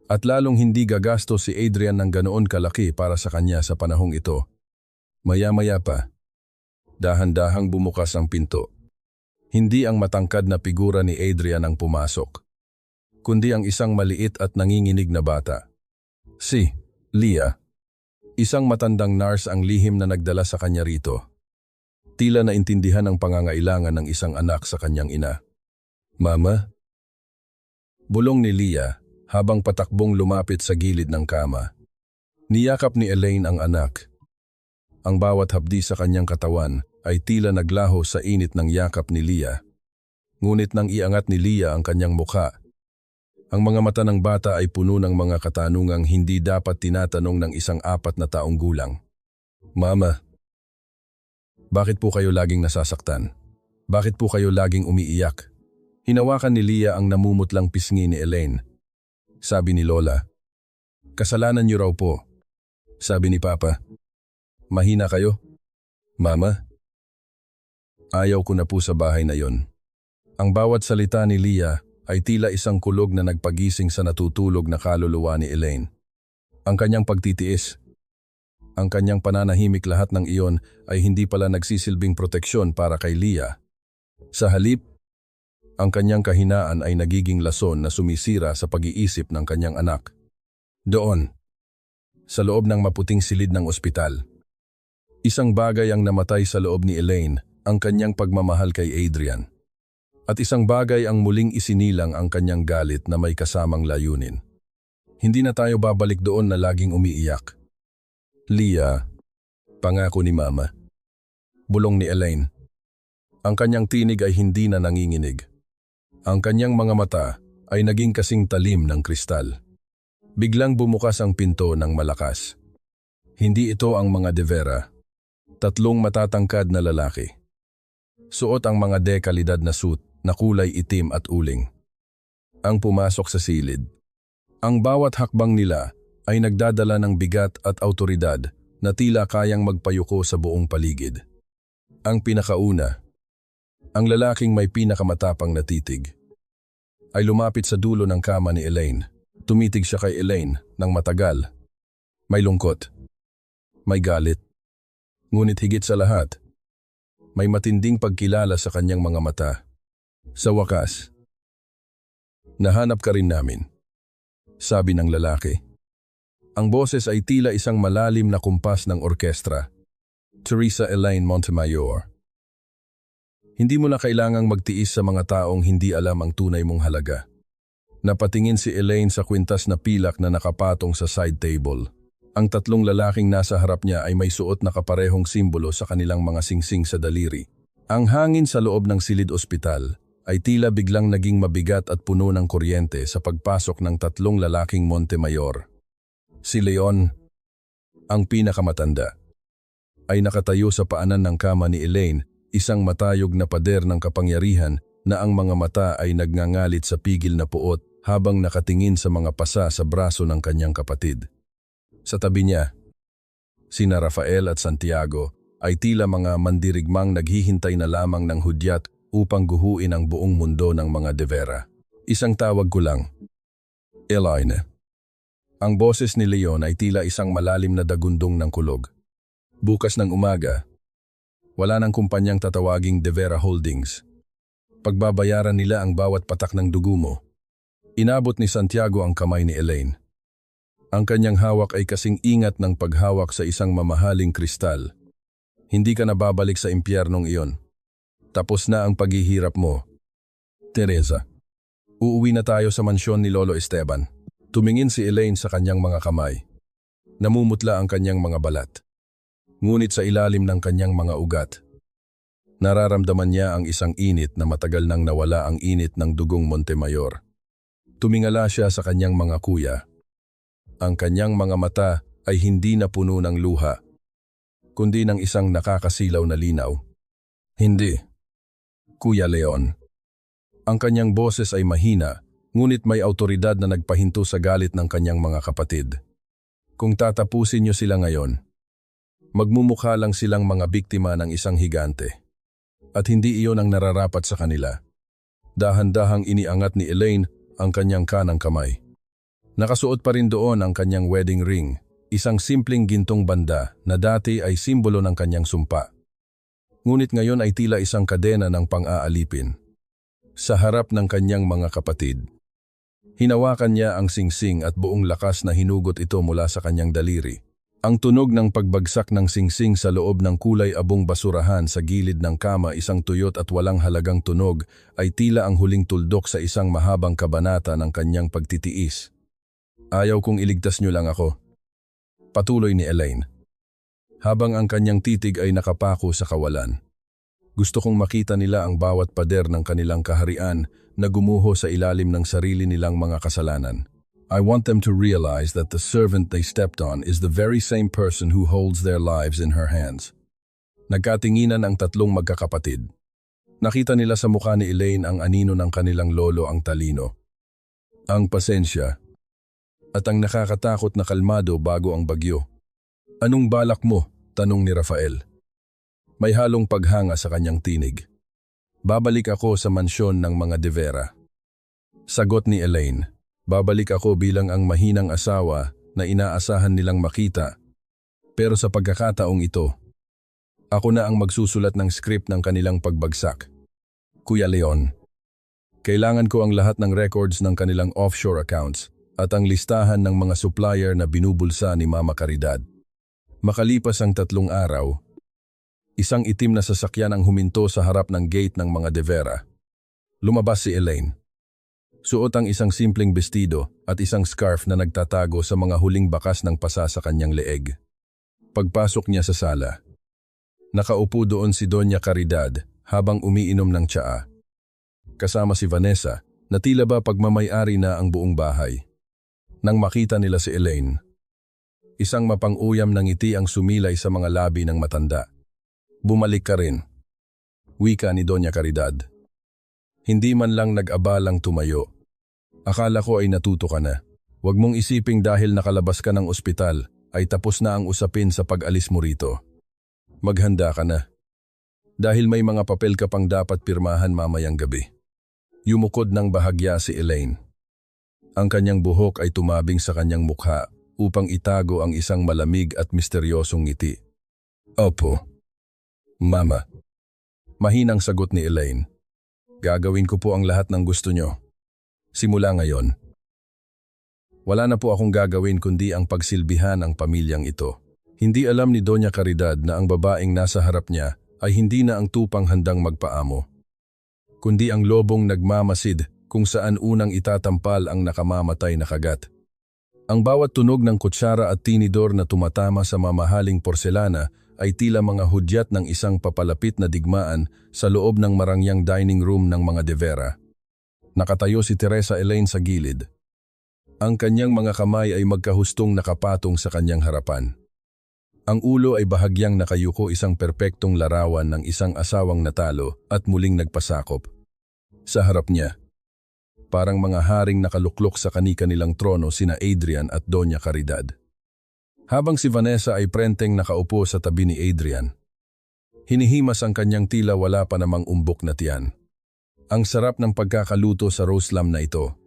At lalong hindi gagastos si Adrian ng ganoon kalaki para sa kanya sa panahong ito. Maya-maya pa, dahan-dahang bumukas ang pinto. Hindi ang matangkad na figura ni Adrian ang pumasok, kundi ang isang maliit at nanginginig na bata. Si Leah. Isang matandang nurse ang lihim na nagdala sa kanya rito. Tila naintindihan ang pangangailangan ng isang anak sa kanyang ina. Mama? Bulong ni Leah habang patakbong lumapit sa gilid ng kama. Niyakap ni Elaine ang anak. Ang bawat hapdi sa kanyang katawan ay tila naglaho sa init ng yakap ni Leah. Ngunit nang iangat ni Leah ang kanyang mukha, ang mga mata ng bata ay puno ng mga katanungang hindi dapat tinatanong ng isang 4 na taong gulang. Mama, bakit po kayo laging nasasaktan? Bakit po kayo laging umiiyak? Hinawakan ni Leah ang namumutlang pisngi ni Elaine. Sabi ni Lola, kasalanan niyo raw po. Sabi ni Papa, mahina kayo? Mama? Ayaw ko na po sa bahay na yon. Ang bawat salita ni Leah ay tila isang kulog na nagpagising sa natutulog na kaluluwa ni Elaine. Ang kanyang pagtitiis, ang kanyang pananahimik, lahat ng iyon ay hindi pala nagsisilbing proteksyon para kay Leah. Sa halip, ang kanyang kahinaan ay nagiging lason na sumisira sa pag-iisip ng kanyang anak. Doon, sa loob ng maputing silid ng ospital, isang bagay ang namatay sa loob ni Elaine, ang kanyang pagmamahal kay Adrian. At isang bagay ang muling isinilang, ang kanyang galit na may kasamang layunin. Hindi na tayo babalik doon na laging umiiyak. Leah, pangako ni Mama. Bulong ni Elaine. Ang kanyang tinig ay hindi na nanginginig. Ang kanyang mga mata ay naging kasing talim ng kristal. Biglang bumukas ang pinto ng malakas. Hindi ito ang mga De Vera. 3 matatangkad na lalaki. Suot ang mga dekalidad na suit na kulay itim at uling. Ang pumasok sa silid. Ang bawat hakbang nila ay nagdadala ng bigat at autoridad na tila kayang magpayuko sa buong paligid. Ang pinakauna, ang lalaking may pinakamatapang na titig, ay lumapit sa dulo ng kama ni Elaine. Tumitig siya kay Elaine ng matagal. May lungkot, may galit, ngunit higit sa lahat, may matinding pagkilala sa kanyang mga mata. Sa wakas, nahanap ka rin namin, sabi ng lalaki. Ang boses ay tila isang malalim na kumpas ng orkestra. Teresa Elaine Montemayor. Hindi mo na kailangang magtiis sa mga taong hindi alam ang tunay mong halaga. Napatingin si Elaine sa kwintas na pilak na nakapatong sa side table. Ang 3 lalaking nasa harap niya ay may suot na kaparehong simbolo sa kanilang mga singsing sa daliri. Ang hangin sa loob ng silid ospital ay tila biglang naging mabigat at puno ng kuryente sa pagpasok ng 3 lalaking Montemayor. Si Leon, ang pinakamatanda, ay nakatayo sa paanan ng kama ni Elaine, isang matayog na pader ng kapangyarihan na ang mga mata ay nagngangalit sa pigil na puot habang nakatingin sa mga pasa sa braso ng kanyang kapatid. Sa tabi niya, sina Rafael at Santiago ay tila mga mandirigmang naghihintay na lamang ng hudyat upang guhuin ang buong mundo ng mga De Vera. Isang tawag ko lang. Elaine. Ang boses ni Leon ay tila isang malalim na dagundong ng kulog. Bukas ng umaga, wala nang kumpanyang tatawaging De Vera Holdings. Pagbabayaran nila ang bawat patak ng dugo mo. Inabot ni Santiago ang kamay ni Elaine. Ang kanyang hawak ay kasing ingat ng paghawak sa isang mamahaling kristal. Hindi ka na babalik sa impyernong iyon. Tapos na ang paghihirap mo. Teresa, uuwi na tayo sa mansyon ni Lolo Esteban. Tumingin si Elaine sa kanyang mga kamay. Namumutla ang kanyang mga balat. Ngunit sa ilalim ng kanyang mga ugat, nararamdaman niya ang isang init na matagal nang nawala, ang init ng dugong Montemayor. Tumingala siya sa kanyang mga kuya. Ang kanyang mga mata ay hindi na puno ng luha, kundi ng isang nakakasilaw na linaw. Hindi, Kuya Leon. Ang kanyang boses ay mahina, ngunit may autoridad na nagpahinto sa galit ng kanyang mga kapatid. Kung tatapusin niyo sila ngayon, magmumukha lang silang mga biktima ng isang higante. At hindi iyon ang nararapat sa kanila. Dahan-dahang iniangat ni Elaine ang kanyang kanang kamay. Nakasuot pa rin doon ang kanyang wedding ring, isang simpleng gintong banda na dati ay simbolo ng kanyang sumpa. Ngunit ngayon ay tila isang kadena ng pang-aalipin. Sa harap ng kanyang mga kapatid, hinawakan niya ang singsing at buong lakas na hinugot ito mula sa kanyang daliri. Ang tunog ng pagbagsak ng singsing sa loob ng kulay abong basurahan sa gilid ng kama, isang tuyot at walang halagang tunog, ay tila ang huling tuldok sa isang mahabang kabanata ng kanyang pagtitiis. Ayaw kong iligtas niyo lang ako, patuloy ni Elaine, habang ang kanyang titig ay nakapako sa kawalan. Gusto kong makita nila ang bawat pader ng kanilang kaharian na gumuho sa ilalim ng sarili nilang mga kasalanan. I want them to realize that the servant they stepped on is the very same person who holds their lives in her hands. Nagkatinginan ang 3 magkakapatid. Nakita nila sa mukha ni Elaine ang anino ng kanilang lolo, ang talino, ang pasensya, at ang nakakatakot na kalmado bago ang bagyo. Anong balak mo? Tanong ni Rafael. May halong paghanga sa kanyang tinig. Babalik ako sa mansyon ng mga De Vera. Sagot ni Elaine. Babalik ako bilang ang mahinang asawa na inaasahan nilang makita. Pero sa pagkakataong ito, ako na ang magsusulat ng script ng kanilang pagbagsak. Kuya Leon, kailangan ko ang lahat ng records ng kanilang offshore accounts at ang listahan ng mga supplier na binubulsa ni Mama Caridad. Makalipas ang 3 araw, isang itim na sasakyan ang huminto sa harap ng gate ng mga De Vera. Lumabas si Elaine. Suot ang isang simpleng bestido at isang scarf na nagtatago sa mga huling bakas ng pasa sa kanyang leeg. Pagpasok niya sa sala, nakaupo doon si Doña Caridad habang umiinom ng tsaa. Kasama si Vanessa na tila ba pagmamay-ari na ang buong bahay. Nang makita nila si Elaine, isang mapang-uyam ng ngiti ang sumilay sa mga labi ng matanda. Bumalik ka rin, wika ni Doña Caridad. Hindi man lang nag-abalang tumayo. Akala ko ay natuto ka na. Huwag mong isiping dahil nakalabas ka ng ospital ay tapos na ang usapin sa pag-alis mo rito. Maghanda ka na. Dahil may mga papel ka pang dapat pirmahan mamayang gabi. Yumukod ng bahagya si Elaine. Ang kanyang buhok ay tumabing sa kanyang mukha upang itago ang isang malamig at misteryosong ngiti. Opo, Mama. Mahinang sagot ni Elaine. Gagawin ko po ang lahat ng gusto nyo. Simula ngayon. Wala na po akong gagawin kundi ang pagsilbihan ang pamilyang ito. Hindi alam ni Doña Caridad na ang babaeng nasa harap niya ay hindi na ang tupang handang magpaamo, kundi ang lobong nagmamasid kung saan unang itatampal ang nakamamatay na kagat. Ang bawat tunog ng kutsara at tinidor na tumatama sa mamahaling porselana ay tila mga hudyat ng isang papalapit na digmaan sa loob ng marangyang dining room ng mga De Vera. Nakatayo si Teresa Elaine sa gilid. Ang kanyang mga kamay ay magkahustong nakapatong sa kanyang harapan. Ang ulo ay bahagyang nakayuko, isang perpektong larawan ng isang asawang natalo at muling nagpasakop. Sa harap niya, parang mga haring nakaluklok sa kani-kanilang trono sina Adrian at Doña Caridad. Habang si Vanessa ay prenteng nakaupo sa tabi ni Adrian. Hinihimas ang kanyang tila wala pa namang umbok na tiyan. Ang sarap ng pagkakaluto sa roast lamb na ito.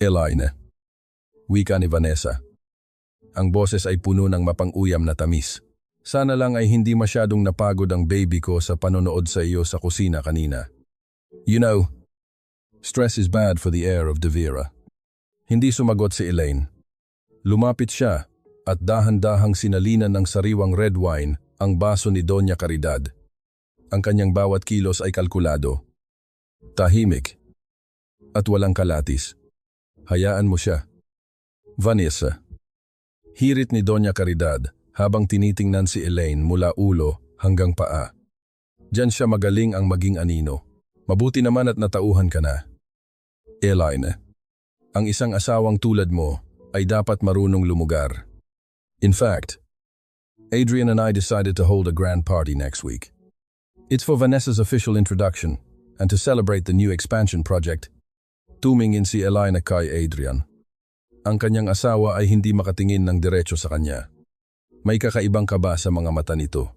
Elaine, wika ni Vanessa. Ang boses ay puno ng mapang-uyam na tamis. Sana lang ay hindi masyadong napagod ang baby ko sa panonood sa iyo sa kusina kanina. You know, stress is bad for the heir of De Vera. Hindi sumagot si Elaine. Lumapit siya at dahan-dahang sinalinan ng sariwang red wine ang baso ni Doña Caridad. Ang kanyang bawat kilos ay kalkulado. Tahimik at walang kalatis. Hayaan mo siya. Vanessa. Hirit ni Doña Caridad habang tinitingnan si Elaine mula ulo hanggang paa. Diyan siya magaling ang maging anino. Mabuti naman at natauhan ka na. Elaine, ang isang asawang tulad mo ay dapat marunong lumugar. In fact, Adrian and I decided to hold a grand party next week. It's for Vanessa's official introduction and to celebrate the new expansion project. Tumingin si Elaine kay Adrian. Ang kanyang asawa ay hindi makatingin ng diretso sa kanya. May kakaibang kaba sa mga mata nito.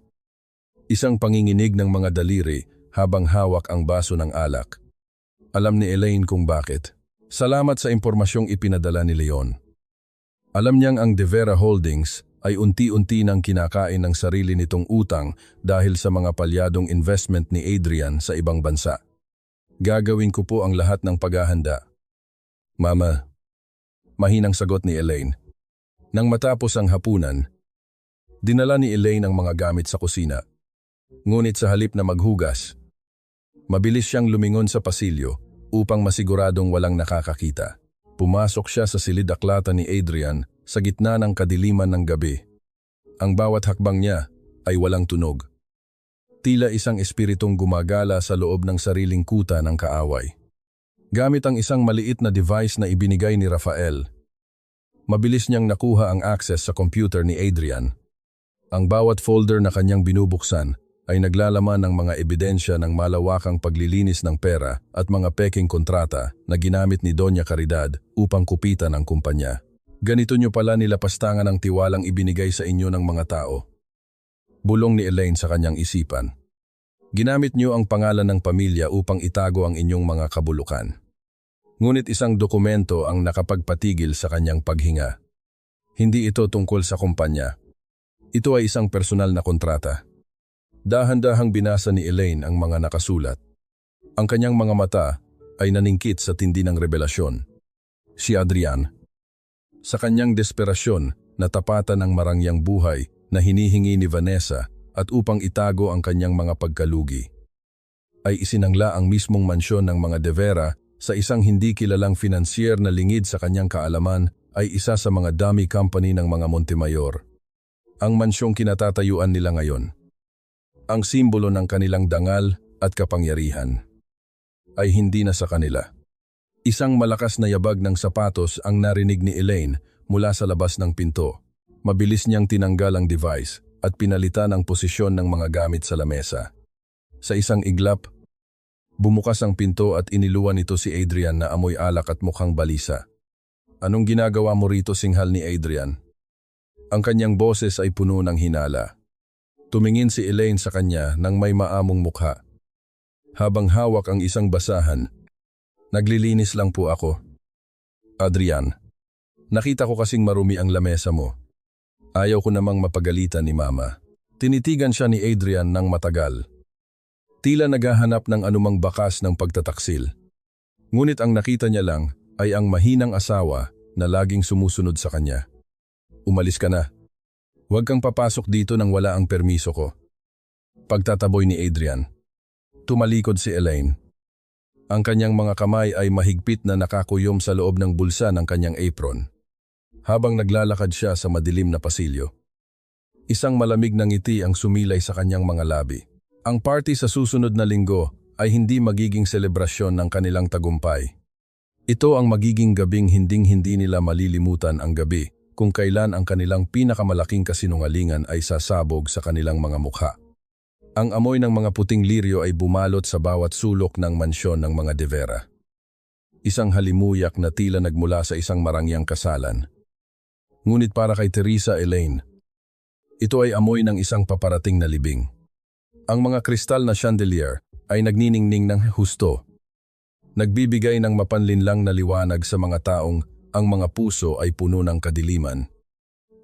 Isang panginginig ng mga daliri habang hawak ang baso ng alak. Alam ni Elaine kung bakit. Salamat sa impormasyong ipinadala ni Leon. Alam niyang ang De Vera Holdings ay unti-unti nang kinakain ng sarili nitong utang dahil sa mga palyadong investment ni Adrian sa ibang bansa. Gagawin ko po ang lahat ng paghahanda. Mama, mahinang sagot ni Elaine. Nang matapos ang hapunan, dinala ni Elaine ang mga gamit sa kusina. Ngunit sa halip na maghugas, mabilis siyang lumingon sa pasilyo upang masiguradong walang nakakakita. Pumasok siya sa silid-aklatan ni Adrian sa gitna ng kadiliman ng gabi. Ang bawat hakbang niya ay walang tunog. Tila isang espiritong gumagala sa loob ng sariling kuta ng kaaway. Gamit ang isang maliit na device na ibinigay ni Rafael, mabilis niyang nakuha ang access sa computer ni Adrian. Ang bawat folder na kanyang binubuksan ay naglalaman ng mga ebidensya ng malawakang paglilinis ng pera at mga peking kontrata na ginamit ni Doña Caridad upang kupitan ang kumpanya. Ganito niyo pala nilapastangan ang tiwalang ibinigay sa inyo ng mga tao. Bulong ni Elaine sa kanyang isipan. Ginamit niyo ang pangalan ng pamilya upang itago ang inyong mga kabulukan. Ngunit isang dokumento ang nakapagpatigil sa kanyang paghinga. Hindi ito tungkol sa kumpanya. Ito ay isang personal na kontrata. Dahan-dahang binasa ni Elaine ang mga nakasulat. Ang kanyang mga mata ay naningkit sa tindi ng revelasyon. Si Adrian, sa kanyang desperasyon, natapatan ng marangyang buhay na hinihingi ni Vanessa at upang itago ang kanyang mga pagkalugi, ay isinangla ang mismong mansyon ng mga De Vera sa isang hindi kilalang finansier na lingid sa kanyang kaalaman ay isa sa mga dummy company ng mga Montemayor. Ang mansyong kinatatayuan nila ngayon, ang simbolo ng kanilang dangal at kapangyarihan, ay hindi na sa kanila. Isang malakas na yabag ng sapatos ang narinig ni Elaine mula sa labas ng pinto. Mabilis niyang tinanggal ang device at pinalitan ang posisyon ng mga gamit sa lamesa. Sa isang iglap, bumukas ang pinto at iniluwan ito si Adrian na amoy alak at mukhang balisa. Anong ginagawa mo rito, singhal ni Adrian? Ang kanyang boses ay puno ng hinala. Tumingin si Elaine sa kanya nang may maamong mukha. Habang hawak ang isang basahan, naglilinis lang po ako. Adrian, nakita ko kasing marumi ang lamesa mo. Ayaw ko namang mapagalitan ni Mama. Tinitigan siya ni Adrian ng matagal. Tila naghahanap ng anumang bakas ng pagtataksil. Ngunit ang nakita niya lang ay ang mahinang asawa na laging sumusunod sa kanya. Umalis ka na. Huwag kang papasok dito nang wala ang permiso ko. Pagtataboy ni Adrian. Tumalikod si Elaine. Ang kanyang mga kamay ay mahigpit na nakakuyom sa loob ng bulsa ng kanyang apron. Habang naglalakad siya sa madilim na pasilyo, isang malamig na ngiti ang sumilay sa kanyang mga labi. Ang party sa susunod na linggo ay hindi magiging selebrasyon ng kanilang tagumpay. Ito ang magiging gabing hinding-hindi nila malilimutan ang gabi kung kailan ang kanilang pinakamalaking kasinungalingan ay sasabog sa kanilang mga mukha. Ang amoy ng mga puting liryo ay bumalot sa bawat sulok ng mansyon ng mga De Vera. Isang halimuyak na tila nagmula sa isang marangyang kasalan. Ngunit para kay Teresa Elaine, ito ay amoy ng isang paparating na libing. Ang mga kristal na chandelier ay nagniningning ng husto. Nagbibigay ng mapanlinlang na liwanag sa mga taong ang mga puso ay puno ng kadiliman.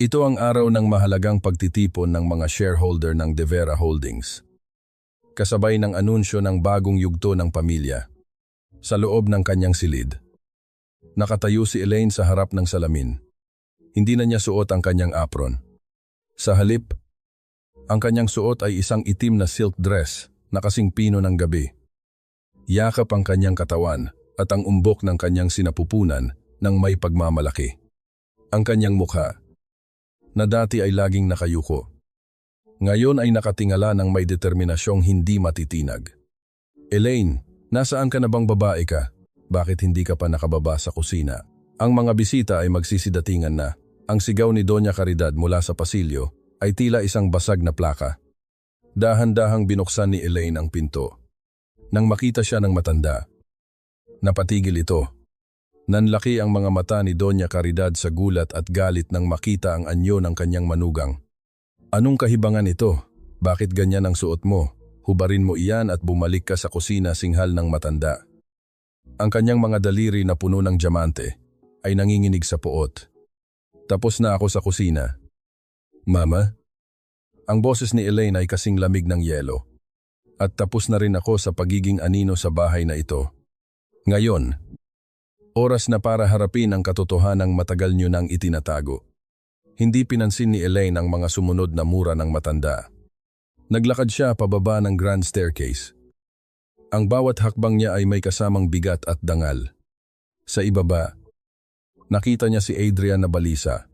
Ito ang araw ng mahalagang pagtitipon ng mga shareholder ng De Vera Holdings. Kasabay ng anunsyo ng bagong yugto ng pamilya. Sa loob ng kanyang silid, nakatayo si Elaine sa harap ng salamin. Hindi na niya suot ang kanyang apron. Sa halip, ang kanyang suot ay isang itim na silk dress na kasing pino ng gabi. Yakap ang kanyang katawan at ang umbok ng kanyang sinapupunan ng may pagmamalaki. Ang kanyang mukha, na dati ay laging nakayuko, ngayon ay nakatingala ng may determinasyong hindi matitinag. Elaine, nasaan ka na bang babae ka? Bakit hindi ka pa nakababa sa kusina? Ang mga bisita ay magsisidatingan na. Ang sigaw ni Doña Caridad mula sa pasilyo ay tila isang basag na plaka. Dahan-dahang binuksan ni Elaine ang pinto. Nang makita siya ng matanda, napatigil ito. Nanlaki ang mga mata ni Doña Caridad sa gulat at galit nang makita ang anyo ng kanyang manugang. Anong kahibangan ito? Bakit ganyan ang suot mo? Hubarin mo iyan at bumalik ka sa kusina, singhal ng matanda. Ang kanyang mga daliri na puno ng diamante ay nanginginig sa puot. Tapos na ako sa kusina. Mama? Ang boses ni Elaine ay kasing lamig ng yelo. At tapos na rin ako sa pagiging anino sa bahay na ito. Ngayon, oras na para harapin ang katotohanang matagal niyo nang itinatago. Hindi pinansin ni Elaine ang mga sumunod na mura ng matanda. Naglakad siya pababa ng grand staircase. Ang bawat hakbang niya ay may kasamang bigat at dangal. Sa ibaba, nakita niya si Adrian na balisa.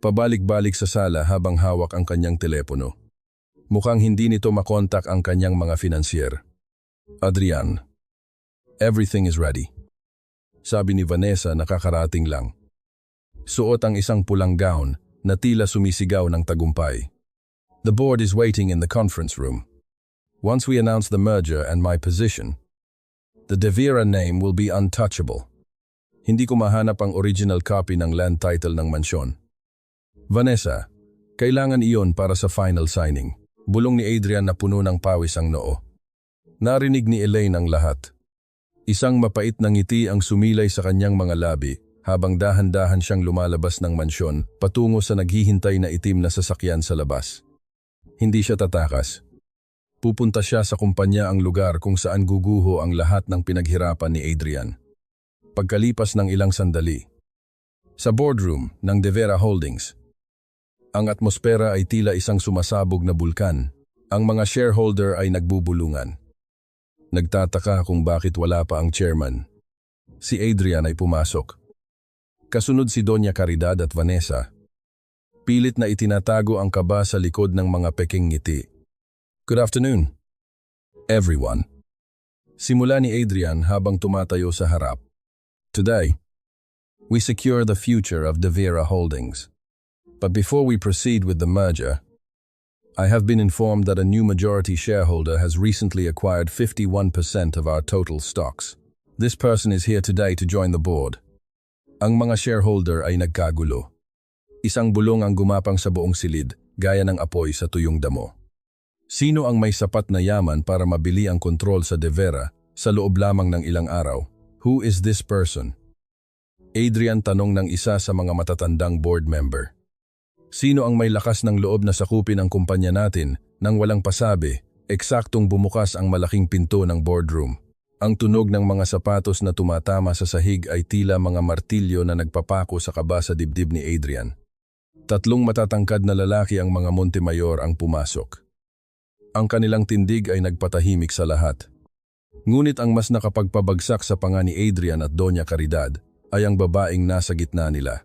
Pabalik-balik sa sala habang hawak ang kanyang telepono. Mukhang hindi nito makontak ang kanyang mga finansier. Adrian, everything is ready. Sabi ni Vanessa, nakakarating lang. Suot ang isang pulang gown na tila sumisigaw ng tagumpay. The board is waiting in the conference room. Once we announce the merger and my position, the De Vera name will be untouchable. Hindi ko mahanap ang original copy ng land title ng mansyon. Vanessa, Kailangan iyon para sa final signing. Bulong ni Adrian na puno ng pawis ang noo. Narinig ni Elaine ang lahat. Isang mapait na ngiti ang sumilay sa kanyang mga labi habang dahan-dahan siyang lumalabas ng mansyon patungo sa naghihintay na itim na sasakyan sa labas. Hindi siya tatakas. Pupunta siya sa kumpanya ang lugar kung saan guguho ang lahat ng pinaghirapan ni Adrian. Pagkalipas ng ilang sandali, sa boardroom ng De Vera Holdings, ang atmosfera ay tila isang sumasabog na bulkan. Ang mga shareholder ay nagbubulungan. Nagtataka kung bakit wala pa ang chairman. Si Adrian ay pumasok. Kasunod si Doña Caridad at Vanessa. Pilit na itinatago ang kaba sa likod ng mga peking ngiti. Good afternoon, everyone. Simula ni Adrian habang tumatayo sa harap. Today, we secure the future of De Vera Holdings. But before we proceed with the merger, I have been informed that a new majority shareholder has recently acquired 51% of our total stocks. This person is here today to join the board. Ang mga shareholder ay nagkagulo. Isang bulong ang gumapang sa buong silid, gaya ng apoy sa tuyong damo. Sino ang may sapat na yaman para mabili ang kontrol sa De Vera sa loob lamang ng ilang araw? Who is this person? Adrian tanong ng isa sa mga matatandang board member. Sino ang may lakas ng loob na sakupin ang kumpanya natin nang walang pasabi, eksaktong bumukas ang malaking pinto ng boardroom. Ang tunog ng mga sapatos na tumatama sa sahig ay tila mga martilyo na nagpapako sa kaba sa dibdib ni Adrian. Tatlong matatangkad na lalaki ang mga Montemayor ang pumasok. Ang kanilang tindig ay nagpatahimik sa lahat. Ngunit ang mas nakapagpabagsak sa panga ni Adrian at Doña Caridad ay ang babaeng nasa gitna nila.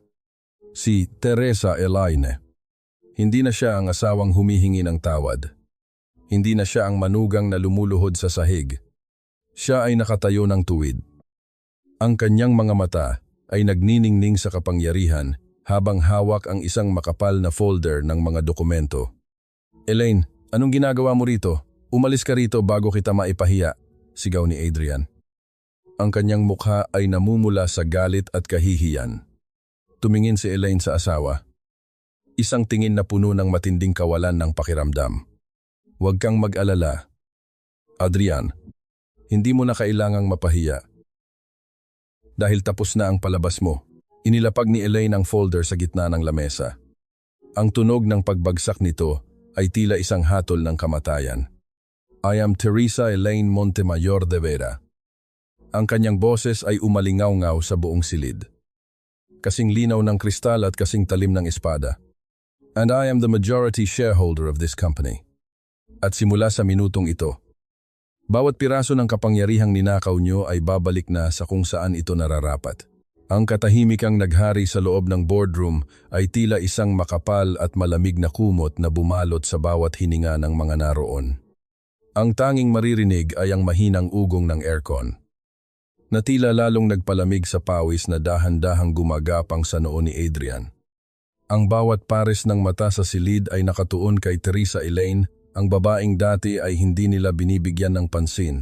Si Teresa Elaine. Hindi na siya ang asawang humihingi ng tawad. Hindi na siya ang manugang na lumuluhod sa sahig. Siya ay nakatayo ng tuwid. Ang kanyang mga mata ay nagniningning sa kapangyarihan habang hawak ang isang makapal na folder ng mga dokumento. Elaine, anong ginagawa mo rito? Umalis ka rito bago kita maipahiya, sigaw ni Adrian. Ang kanyang mukha ay namumula sa galit at kahihiyan. Tumingin si Elaine sa asawa. Isang tingin na puno ng matinding kawalan ng pakiramdam. Huwag kang mag-alala. Adrian, hindi mo na kailangang mapahiya. Dahil tapos na ang palabas mo, inilapag ni Elaine ang folder sa gitna ng lamesa. Ang tunog ng pagbagsak nito ay tila isang hatol ng kamatayan. I am Teresa Elaine Montemayor de Vera. Ang kanyang boses ay umalingaw-ngaw sa buong silid. Kasing linaw ng kristal at kasing talim ng espada. And I am the majority shareholder of this company. At simula sa minutong ito, bawat piraso ng kapangyarihang ninakaw nyo ay babalik na sa kung saan ito nararapat. Ang katahimikang naghari sa loob ng boardroom ay tila isang makapal at malamig na kumot na bumalot sa bawat hininga ng mga naroon. Ang tanging maririnig ay ang mahinang ugong ng aircon, na tila lalong nagpalamig sa pawis na dahan-dahang gumagapang sa noo ni Adrian. Ang bawat pares ng mata sa silid ay nakatuon kay Teresa Elaine, ang babaeng dati ay hindi nila binibigyan ng pansin.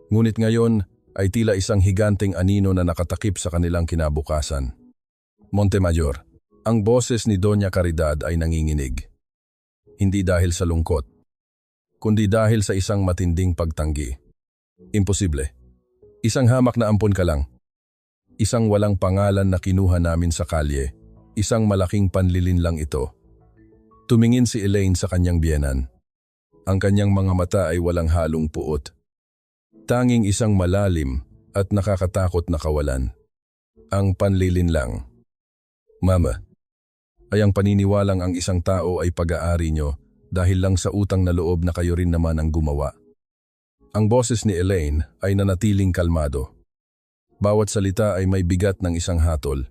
Ngunit ngayon ay tila isang higanteng anino na nakatakip sa kanilang kinabukasan. Montemayor, ang boses ni Doña Caridad ay nanginginig. Hindi dahil sa lungkot, kundi dahil sa isang matinding pagtanggi. Imposible. Isang hamak na ampon ka lang. Isang walang pangalan na kinuha namin sa kalye. Isang malaking panlilin lang ito. Tumingin si Elaine sa kanyang biyenan. Ang kanyang mga mata ay walang halong puot. Tanging isang malalim at nakakatakot na kawalan. Ang panlilin lang. Mama, ay ang paniniwalang ang isang tao ay pag-aari nyo dahil lang sa utang na loob na kayo rin naman ang gumawa. Ang boses ni Elaine ay nanatiling kalmado. Bawat salita ay may bigat ng isang hatol.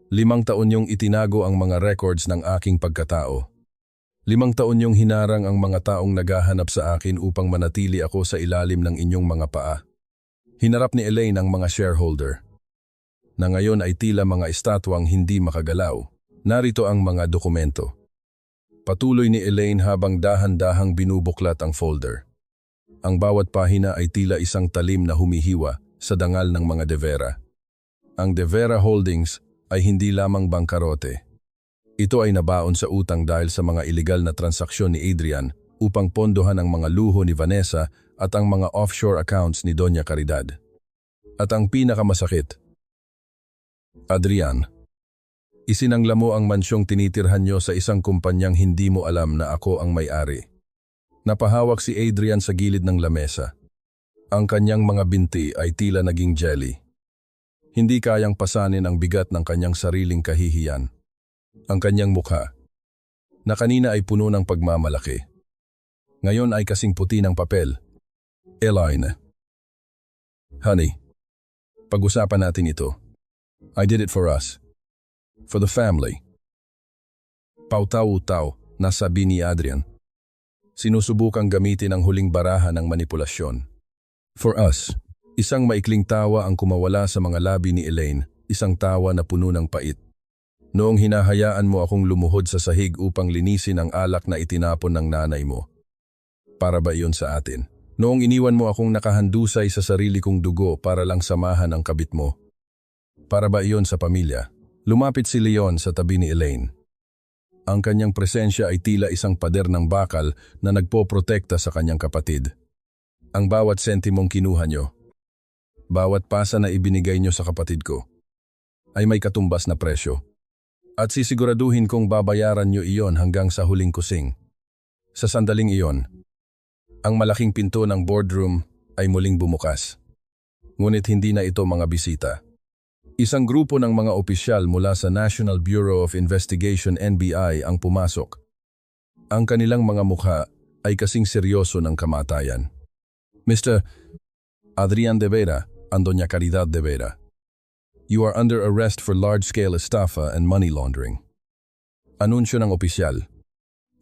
5 taon niyong itinago ang mga records ng aking pagkatao. 5 taon niyong hinarang ang mga taong naghahanap sa akin upang manatili ako sa ilalim ng inyong mga paa. Hinarap ni Elaine ang mga shareholder, na ngayon ay tila mga estatwang hindi makagalaw. Narito ang mga dokumento. Patuloy ni Elaine habang dahan-dahang binubuklat ang folder. Ang bawat pahina ay tila isang talim na humihiwa sa dangal ng mga De Vera. Ang De Vera Holdings ay hindi lamang bangkarote. Ito ay nabaon sa utang dahil sa mga ilegal na transaksyon ni Adrian upang pondohan ang mga luho ni Vanessa at ang mga offshore accounts ni Doña Caridad. At ang pinakamasakit, Adrian, isinangla mo ang mansyong tinitirhan nyo sa isang kumpanyang hindi mo alam na ako ang may-ari. Napahawak si Adrian sa gilid ng lamesa. Ang kanyang mga binti ay tila naging jelly. Hindi kayang pasanin ang bigat ng kanyang sariling kahihiyan. Ang kanyang mukha, na kanina ay puno ng pagmamalaki, ngayon ay kasing puti ng papel. Elaine. Honey, pag-usapan natin ito. I did it for us. For the family. Pautaw-utaw, nasabi ni Adrian. Sinusubukang gamitin ang huling baraha ng manipulasyon. For us, isang maikling tawa ang kumawala sa mga labi ni Elaine, isang tawa na puno ng pait. Noong hinahayaan mo akong lumuhod sa sahig upang linisin ang alak na itinapon ng nanay mo. Para ba iyon sa atin? Noong iniwan mo akong nakahandusay sa sarili kong dugo para lang samahan ang kabit mo. Para ba iyon sa pamilya? Lumapit si Leon sa tabi ni Elaine. Ang kanyang presensya ay tila isang pader ng bakal na nagpoprotekta sa kanyang kapatid. Ang bawat sentimong kinuha nyo, bawat pasa na ibinigay nyo sa kapatid ko, ay may katumbas na presyo. At sisiguraduhin kong babayaran nyo iyon hanggang sa huling kusing. Sa sandaling iyon, ang malaking pinto ng boardroom ay muling bumukas. Ngunit hindi na ito mga bisita. Isang grupo ng mga opisyal mula sa National Bureau of Investigation NBI ang pumasok. Ang kanilang mga mukha ay kasing seryoso ng kamatayan. Mr. Adrian de Vera, and Doña Caridad de Vera. You are under arrest for large-scale estafa and money laundering. Anunsyo ng opisyal.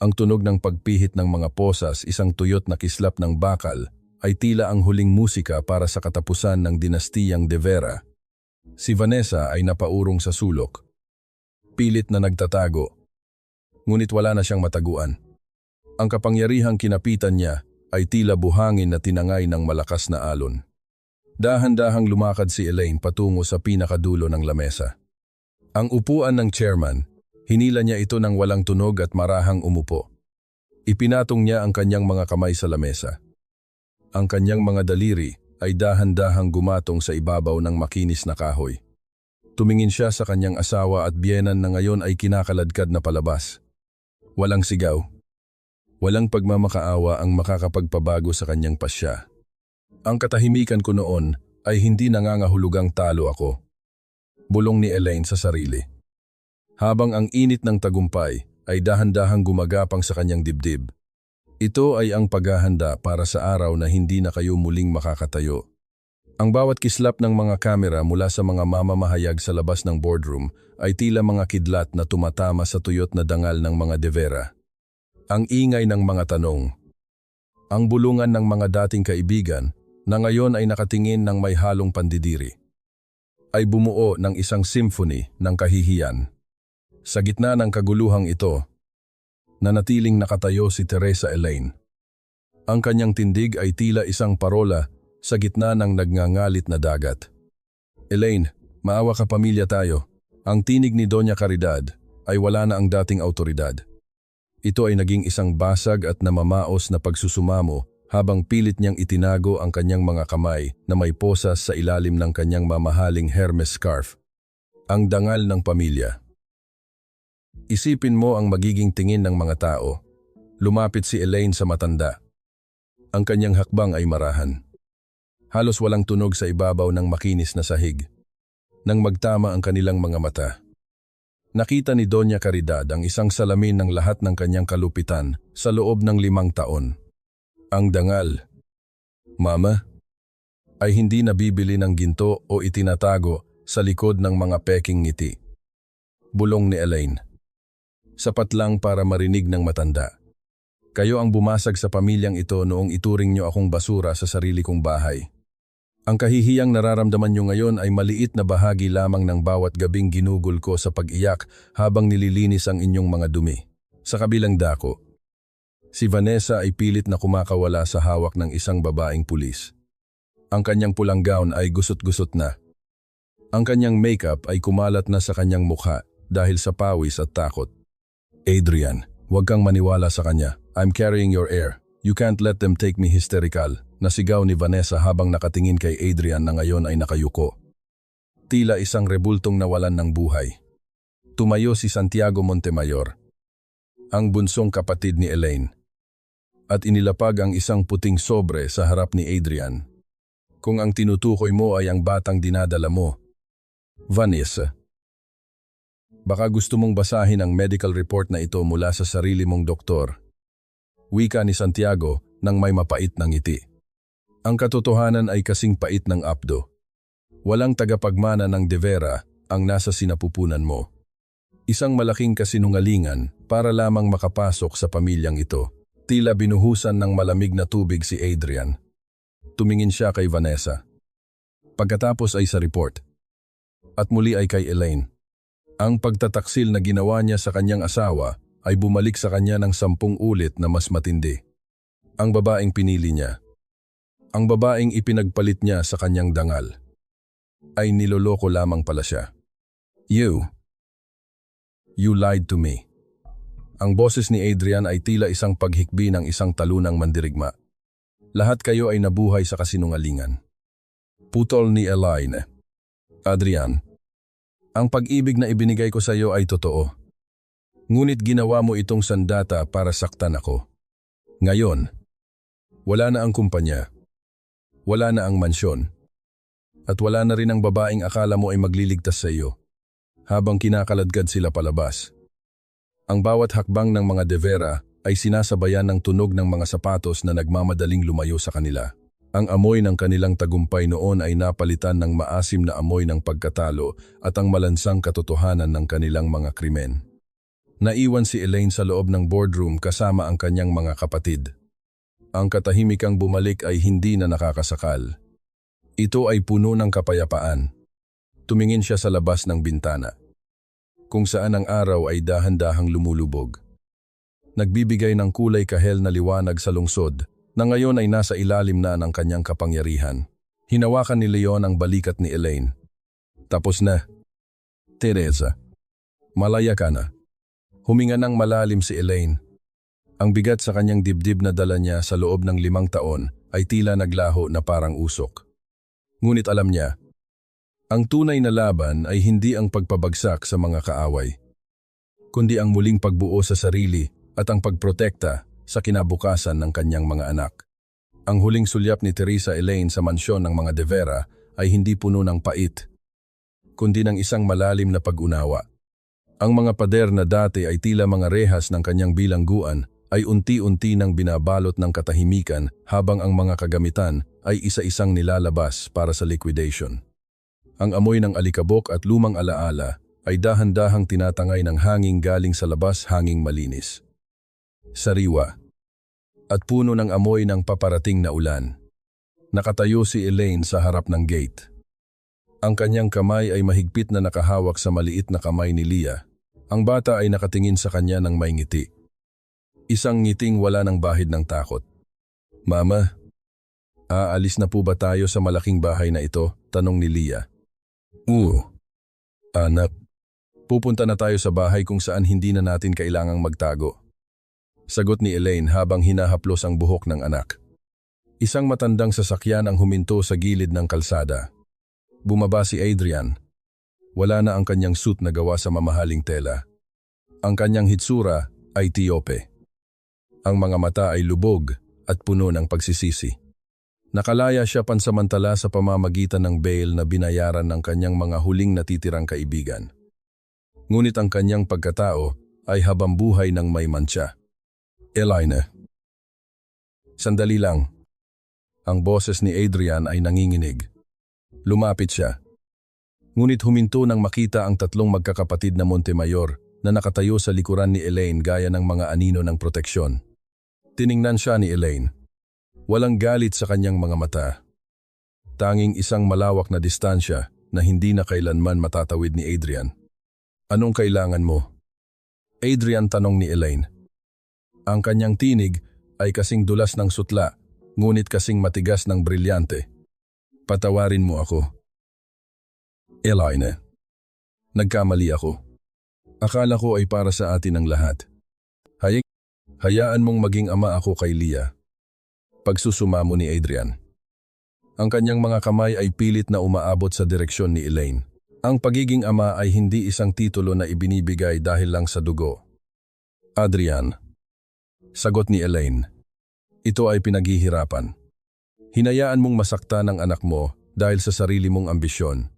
Ang tunog ng pagpihit ng mga posas, isang tuyot na kislap ng bakal, ay tila ang huling musika para sa katapusan ng dinastiyang de Vera. Si Vanessa ay napaurong sa sulok. Pilit na nagtatago. Ngunit wala na siyang mataguan. Ang kapangyarihang kinapitan niya ay tila buhangin na tinangay ng malakas na alon. Dahan-dahang lumakad si Elaine patungo sa pinakadulo ng lamesa. Ang upuan ng chairman, hinila niya ito ng walang tunog at marahang umupo. Ipinatong niya ang kanyang mga kamay sa lamesa. Ang kanyang mga daliri ay dahan-dahang gumatong sa ibabaw ng makinis na kahoy. Tumingin siya sa kanyang asawa at biyenan na ngayon ay kinakaladkad na palabas. Walang sigaw. Walang pagmamakaawa ang makakapagpabago sa kanyang pasya. Ang katahimikan ko noon ay hindi nangangahulugang talo ako. Bulong ni Elaine sa sarili. Habang ang init ng tagumpay ay dahan-dahang gumagapang sa kanyang dibdib. Ito ay ang paghahanda para sa araw na hindi na kayo muling makakatayo. Ang bawat kislap ng mga kamera mula sa mga mamamahayag sa labas ng boardroom ay tila mga kidlat na tumatama sa tuyot na dangal ng mga de Vera. Ang ingay ng mga tanong. Ang bulungan ng mga dating kaibigan na ngayon ay nakatingin ng may halong pandidiri, ay bumuo ng isang symphony ng kahihiyan. Sa gitna ng kaguluhang ito, nanatiling nakatayo si Teresa Elaine. Ang kanyang tindig ay tila isang parola sa gitna ng nagngangalit na dagat. Elaine, maawa ka, pamilya tayo. Ang tinig ni Doña Caridad ay wala na ang dating autoridad. Ito ay naging isang basag at namamaos na pagsusumamo habang pilit niyang itinago ang kanyang mga kamay na may posas sa ilalim ng kanyang mamahaling Hermes scarf. Ang dangal ng pamilya. Isipin mo ang magiging tingin ng mga tao. Lumapit si Elaine sa matanda. Ang kanyang hakbang ay marahan. Halos walang tunog sa ibabaw ng makinis na sahig. Nang magtama ang kanilang mga mata, nakita ni Doña Caridad ang isang salamin ng lahat ng kanyang kalupitan sa loob ng 5 taon. Ang dangal, Mama, ay hindi nabibili ng ginto o itinatago sa likod ng mga peking ngiti. Bulong ni Elaine. Sapat lang para marinig ng matanda. Kayo ang bumasag sa pamilyang ito noong ituring niyo akong basura sa sarili kong bahay. Ang kahihiyang nararamdaman niyo ngayon ay maliit na bahagi lamang ng bawat gabing ginugol ko sa pag-iyak habang nililinis ang inyong mga dumi. Sa kabilang dako, si Vanessa ay pilit na kumakawala sa hawak ng isang babaeng pulis. Ang kanyang pulang gown ay gusot-gusot na. Ang kanyang makeup ay kumalat na sa kanyang mukha dahil sa pawis at takot. Adrian, huwag kang maniwala sa kanya. I'm carrying your air. You can't let them take me hysterical. Nasigaw ni Vanessa habang nakatingin kay Adrian na ngayon ay nakayuko. Tila isang rebultong nawalan ng buhay. Tumayo si Santiago Montemayor, ang bunsong kapatid ni Elaine, at inilapag ang isang puting sobre sa harap ni Adrian. Kung ang tinutukoy mo ay ang batang dinadala mo, Vanessa, baka gusto mong basahin ang medical report na ito mula sa sarili mong doktor. Wika ni Santiago nang may mapait na ngiti. Ang katotohanan ay kasing pait ng apdo. Walang tagapagmana ng De Vera ang nasa sinapupunan mo. Isang malaking kasinungalingan para lamang makapasok sa pamilyang ito. Tila binuhusan ng malamig na tubig si Adrian. Tumingin siya kay Vanessa. Pagkatapos ay sa report. At muli ay kay Elaine. Ang pagtataksil na ginawa niya sa kanyang asawa ay bumalik sa kanya ng 10 ulit na mas matindi. Ang babaeng pinili niya, ang babaeng ipinagpalit niya sa kanyang dangal, ay niloloko lamang pala siya. You lied to me. Ang boses ni Adrian ay tila isang paghikbi ng isang talunang mandirigma. Lahat kayo ay nabuhay sa kasinungalingan. Putol ni Elaine. Adrian, ang pag-ibig na ibinigay ko sa iyo ay totoo. Ngunit ginawa mo itong sandata para saktan ako. Ngayon, wala na ang kumpanya, wala na ang mansyon, at wala na rin ang babaeng akala mo ay magliligtas sa iyo habang kinakaladkad sila palabas. Ang bawat hakbang ng mga De Vera ay sinasabayan ng tunog ng mga sapatos na nagmamadaling lumayo sa kanila. Ang amoy ng kanilang tagumpay noon ay napalitan ng maasim na amoy ng pagkatalo at ang malansang katotohanan ng kanilang mga krimen. Naiwan si Elaine sa loob ng boardroom kasama ang kanyang mga kapatid. Ang katahimikang bumalik ay hindi na nakakasakal. Ito ay puno ng kapayapaan. Tumingin siya sa labas ng bintana, kung saan ang araw ay dahan-dahang lumulubog. Nagbibigay ng kulay kahel na liwanag sa lungsod na ngayon ay nasa ilalim na ng kanyang kapangyarihan. Hinawakan ni Leon ang balikat ni Elaine. Tapos na. Teresa, malaya ka na. Huminga ng malalim si Elaine. Ang bigat sa kanyang dibdib na dala niya sa loob ng 5 taon ay tila naglaho na parang usok. Ngunit alam niya, ang tunay na laban ay hindi ang pagpabagsak sa mga kaaway, kundi ang muling pagbuo sa sarili at ang pagprotekta sa kinabukasan ng kanyang mga anak. Ang huling sulyap ni Teresa Elaine sa mansyon ng mga De Vera ay hindi puno ng pait, kundi ng isang malalim na pag-unawa. Ang mga pader na dati ay tila mga rehas ng kanyang bilangguan ay unti-unti nang binabalot ng katahimikan habang ang mga kagamitan ay isa-isang nilalabas para sa liquidation. Ang amoy ng alikabok at lumang alaala ay dahan-dahang tinatangay ng hanging galing sa labas, hanging malinis, sariwa, at puno ng amoy ng paparating na ulan. Nakatayo si Elaine sa harap ng gate. Ang kanyang kamay ay mahigpit na nakahawak sa maliit na kamay ni Leah. Ang bata ay nakatingin sa kanya ng may ngiti. Isang ngiting wala ng bahid ng takot. Mama, aalis na po ba tayo sa malaking bahay na ito? Tanong ni Leah. Anak, pupunta na tayo sa bahay kung saan hindi na natin kailangang magtago. Sagot ni Elaine habang hinahaplos ang buhok ng anak. Isang matandang sasakyan ang huminto sa gilid ng kalsada. Bumaba si Adrian. Wala na ang kanyang suit na gawa sa mamahaling tela. Ang kanyang hitsura ay tiyope. Ang mga mata ay lubog at puno ng pagsisisi. Nakalaya siya pansamantala sa pamamagitan ng bail na binayaran ng kanyang mga huling natitirang kaibigan. Ngunit ang kanyang pagkatao ay habambuhay ng may mantsa. Elaine. Sandali lang. Ang boses ni Adrian ay nanginginig. Lumapit siya. Ngunit huminto nang makita ang 3 magkakapatid na Montemayor na nakatayo sa likuran ni Elaine gaya ng mga anino ng proteksyon. Tiningnan siya ni Elaine. Walang galit sa kanyang mga mata. Tanging isang malawak na distansya na hindi na kailanman matatawid ni Adrian. Anong kailangan mo? Adrian, tanong ni Elaine. Ang kanyang tinig ay kasing dulas ng sutla, ngunit kasing matigas ng brilyante. Patawarin mo ako. Elaine, nagkamali ako. Akala ko ay para sa atin ang lahat. Hay- Hayaan mong maging ama ako kay Leah. Pagsusumamo ni Adrian. Ang kanyang mga kamay ay pilit na umaabot sa direksyon ni Elaine. Ang pagiging ama ay hindi isang titulo na ibinibigay dahil lang sa dugo. Adrian. Sagot ni Elaine. Ito ay pinaghihirapan. Hinayaan mong masaktan ang anak mo dahil sa sarili mong ambisyon.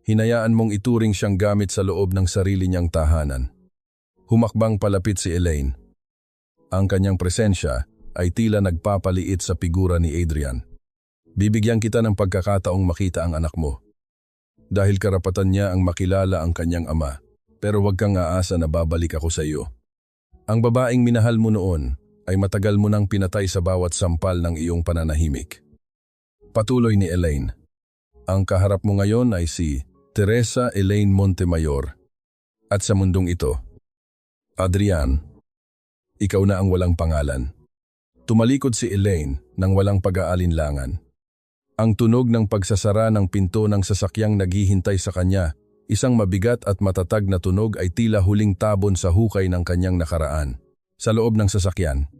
Hinayaan mong ituring siyang gamit sa loob ng sarili niyang tahanan. Humakbang palapit si Elaine. Ang kanyang presensya ay tila nagpapaliit sa figura ni Adrian. Bibigyan kita ng pagkakataong makita ang anak mo. Dahil karapatan niya ang makilala ang kanyang ama, pero huwag kang aasa na babalik ako sa iyo. Ang babaeng minahal mo noon ay matagal mo nang pinatay sa bawat sampal ng iyong pananahimik. Patuloy ni Elaine. Ang kaharap mo ngayon ay si Teresa Elaine Montemayor. At sa mundong ito, Adrian, ikaw na ang walang pangalan. Tumalikod si Elaine nang walang pag-aalinlangan. Ang tunog ng pagsasara ng pinto ng sasakyang naghihintay sa kanya, isang mabigat at matatag na tunog ay tila huling tabon sa hukay ng kanyang nakaraan. Sa loob ng sasakyan,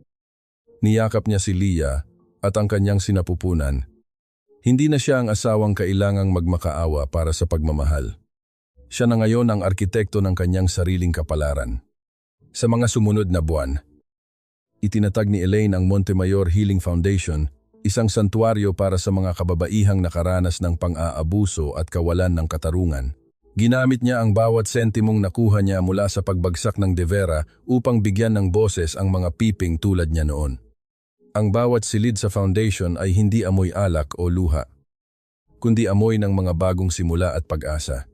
niyakap niya si Leah at ang kanyang sinapupunan. Hindi na siya ang asawang kailangang magmakaawa para sa pagmamahal. Siya na ngayon ang arkitekto ng kanyang sariling kapalaran. Sa mga sumunod na buwan, itinatag ni Elaine ang Montemayor Healing Foundation, isang santuaryo para sa mga kababaihang nakaranas ng pang-aabuso at kawalan ng katarungan. Ginamit niya ang bawat sentimong nakuha niya mula sa pagbagsak ng De Vera upang bigyan ng boses ang mga piping tulad niya noon. Ang bawat silid sa foundation ay hindi amoy alak o luha, kundi amoy ng mga bagong simula at pag-asa.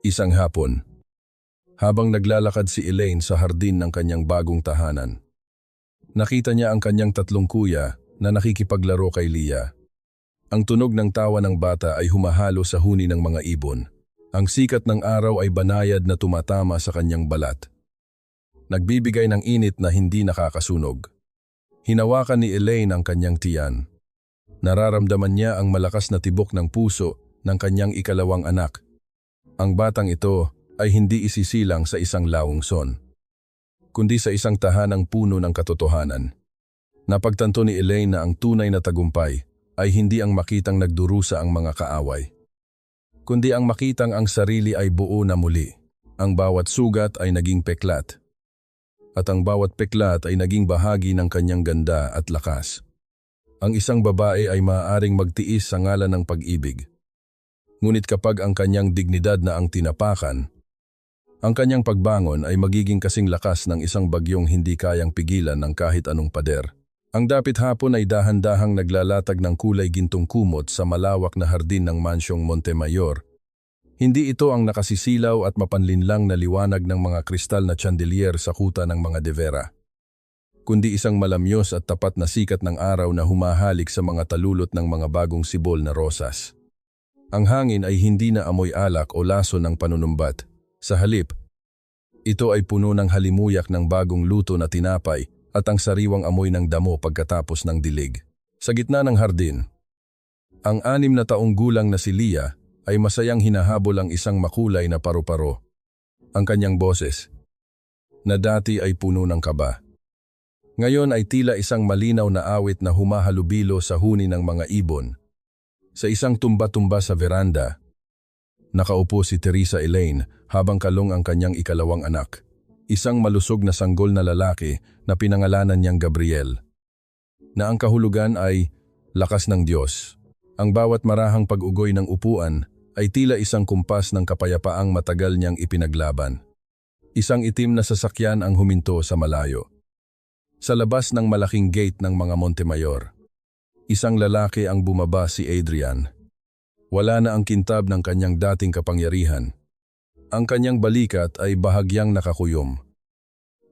Isang hapon, habang naglalakad si Elaine sa hardin ng kanyang bagong tahanan, nakita niya ang kanyang tatlong kuya na nakikipaglaro kay Leah. Ang tunog ng tawa ng bata ay humahalo sa huni ng mga ibon. Ang sikat ng araw ay banayad na tumatama sa kanyang balat. Nagbibigay ng init na hindi nakakasunog. Hinawakan ni Elaine ang kanyang tiyan. Nararamdaman niya ang malakas na tibok ng puso ng kanyang ikalawang anak. Ang batang ito ay hindi isisilang sa isang laungson, kundi sa isang tahanang puno ng katotohanan. Napagtanto ni Elaine na ang tunay na tagumpay ay hindi ang makitang nagdurusa ang mga kaaway, kundi ang makitang ang sarili ay buo na muli. Ang bawat sugat ay naging peklat, at ang bawat peklat ay naging bahagi ng kanyang ganda at lakas. Ang isang babae ay maaaring magtiis sa ngalan ng pag-ibig. Ngunit kapag ang kanyang dignidad na ang tinapakan, ang kanyang pagbangon ay magiging kasing lakas ng isang bagyong hindi kayang pigilan ng kahit anong pader. Ang dapit hapon ay dahan-dahang naglalatag ng kulay gintong kumot sa malawak na hardin ng mansyong Montemayor. Hindi ito ang nakasisilaw at mapanlinlang na liwanag ng mga kristal na chandelier sa kuta ng mga De Vera, kundi isang malamyos at tapat na sikat ng araw na humahalik sa mga talulot ng mga bagong sibol na rosas. Ang hangin ay hindi na amoy alak o laso ng panunumbat. Sa halip, ito ay puno ng halimuyak ng bagong luto na tinapay at ang sariwang amoy ng damo pagkatapos ng dilig. Sa gitna ng hardin, ang 6 na taong gulang na si Leah ay masayang hinahabol ang isang makulay na paru-paro. Ang kanyang boses, na dati ay puno ng kaba, ngayon ay tila isang malinaw na awit na humahalubilo sa huni ng mga ibon. Sa isang tumba-tumba sa veranda, nakaupo si Teresa Elaine habang kalong ang kanyang ikalawang anak, isang malusog na sanggol na lalaki na pinangalanan niyang Gabriel, na ang kahulugan ay lakas ng Diyos. Ang bawat marahang pag-ugoy ng upuan ay tila isang kumpas ng kapayapaang matagal niyang ipinaglaban. Isang itim na sasakyan ang huminto sa malayo. Sa labas ng malaking gate ng mga Montemayor, isang lalaki ang bumaba, si Adrian. Wala na ang kintab ng kanyang dating kapangyarihan. Ang kanyang balikat ay bahagyang nakakuyom,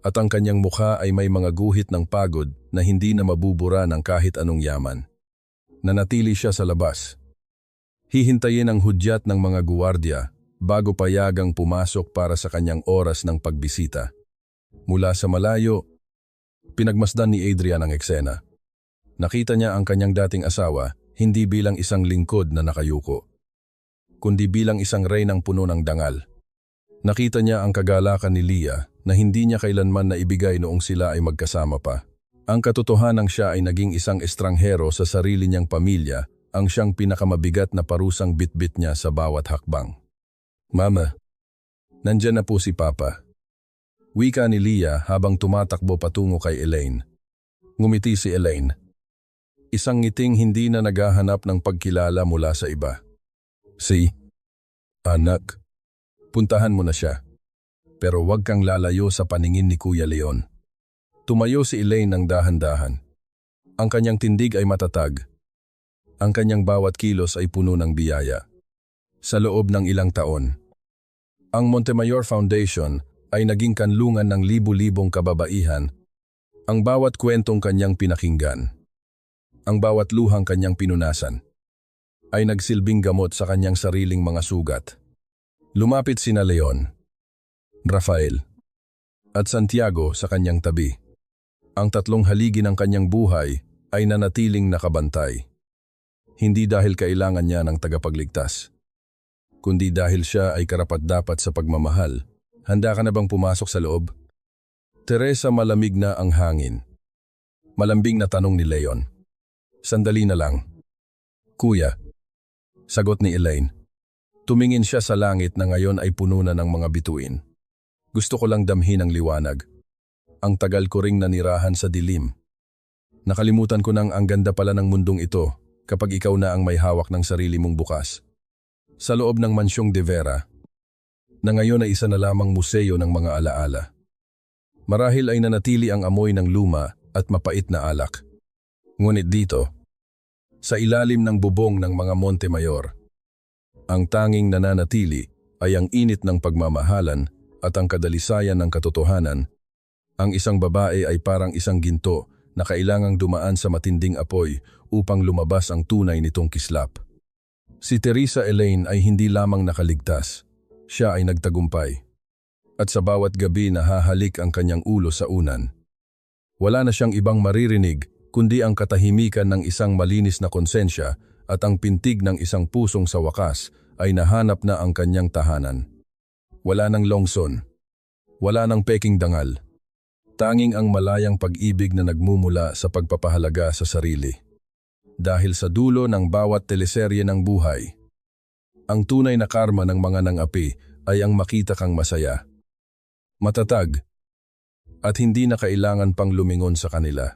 at ang kanyang mukha ay may mga guhit ng pagod na hindi na mabubura ng kahit anong yaman. Nanatili siya sa labas. Hihintayin ang hudyat ng mga guwardiya bago payagang pumasok para sa kanyang oras ng pagbisita. Mula sa malayo, pinagmasdan ni Adrian ang eksena. Nakita niya ang kanyang dating asawa hindi bilang isang lingkod na nakayuko, kundi bilang isang reynang puno ng dangal. Nakita niya ang kagalakan ni Leah na hindi niya kailanman naibigay noong sila ay magkasama pa. Ang katotohanang siya ay naging isang estranghero sa sarili niyang pamilya ang siyang pinakamabigat na parusang bitbit niya sa bawat hakbang. Mama, nandyan na po si Papa. Wika ni Leah habang tumatakbo patungo kay Elaine. Ngumiti si Elaine. Isang ngiting hindi na naghahanap ng pagkilala mula sa iba. Si, anak, puntahan mo na siya. Pero huwag kang lalayo sa paningin ni Kuya Leon. Tumayo si Elaine ng dahan-dahan. Ang kanyang tindig ay matatag. Ang kanyang bawat kilos ay puno ng biyaya. Sa loob ng ilang taon, ang Montemayor Foundation ay naging kanlungan ng libu-libong kababaihan. Ang bawat kwentong kanyang pinakinggan, ang bawat luhang kanyang pinunasan, ay nagsilbing gamot sa kanyang sariling mga sugat. Lumapit sina Leon, Rafael, at Santiago sa kanyang tabi. Ang tatlong haligi ng kanyang buhay ay nanatiling nakabantay. Hindi dahil kailangan niya ng tagapagligtas, kundi dahil siya ay karapat-dapat sa pagmamahal. Handa ka na bang pumasok sa loob? Teresa, malamig na ang hangin. Malambing na tanong ni Leon. Sandali na lang. Kuya, sagot ni Elaine. Tumingin siya sa langit na ngayon ay puno na ng mga bituin. Gusto ko lang damhin ang liwanag. Ang tagal ko ring nanirahan sa dilim. Nakalimutan ko nang ang ganda pala ng mundong ito kapag ikaw na ang may hawak ng sarili mong bukas. Sa loob ng mansyong De Vera, na ngayon ay isa na lamang museo ng mga alaala. Marahil ay nanatili ang amoy ng luma at mapait na alak. Ngunit dito, sa ilalim ng bubong ng mga Montemayor, ang tanging nananatili ay ang init ng pagmamahalan at ang kadalisayan ng katotohanan. Ang isang babae ay parang isang ginto na kailangang dumaan sa matinding apoy upang lumabas ang tunay nitong kislap. Si Teresa Elaine ay hindi lamang nakaligtas, siya ay nagtagumpay. At sa bawat gabi nahahalik ang kanyang ulo sa unan. Wala na siyang ibang maririnig kundi ang katahimikan ng isang malinis na konsensya at ang pintig ng isang pusong sa wakas ay nahanap na ang kanyang tahanan. Wala nang longson, wala nang peking dangal. Tanging ang malayang pag-ibig na nagmumula sa pagpapahalaga sa sarili. Dahil sa dulo ng bawat teleserye ng buhay, ang tunay na karma ng mga nangapi ay ang makita kang masaya, matatag, at hindi na kailangan pang lumingon sa kanila.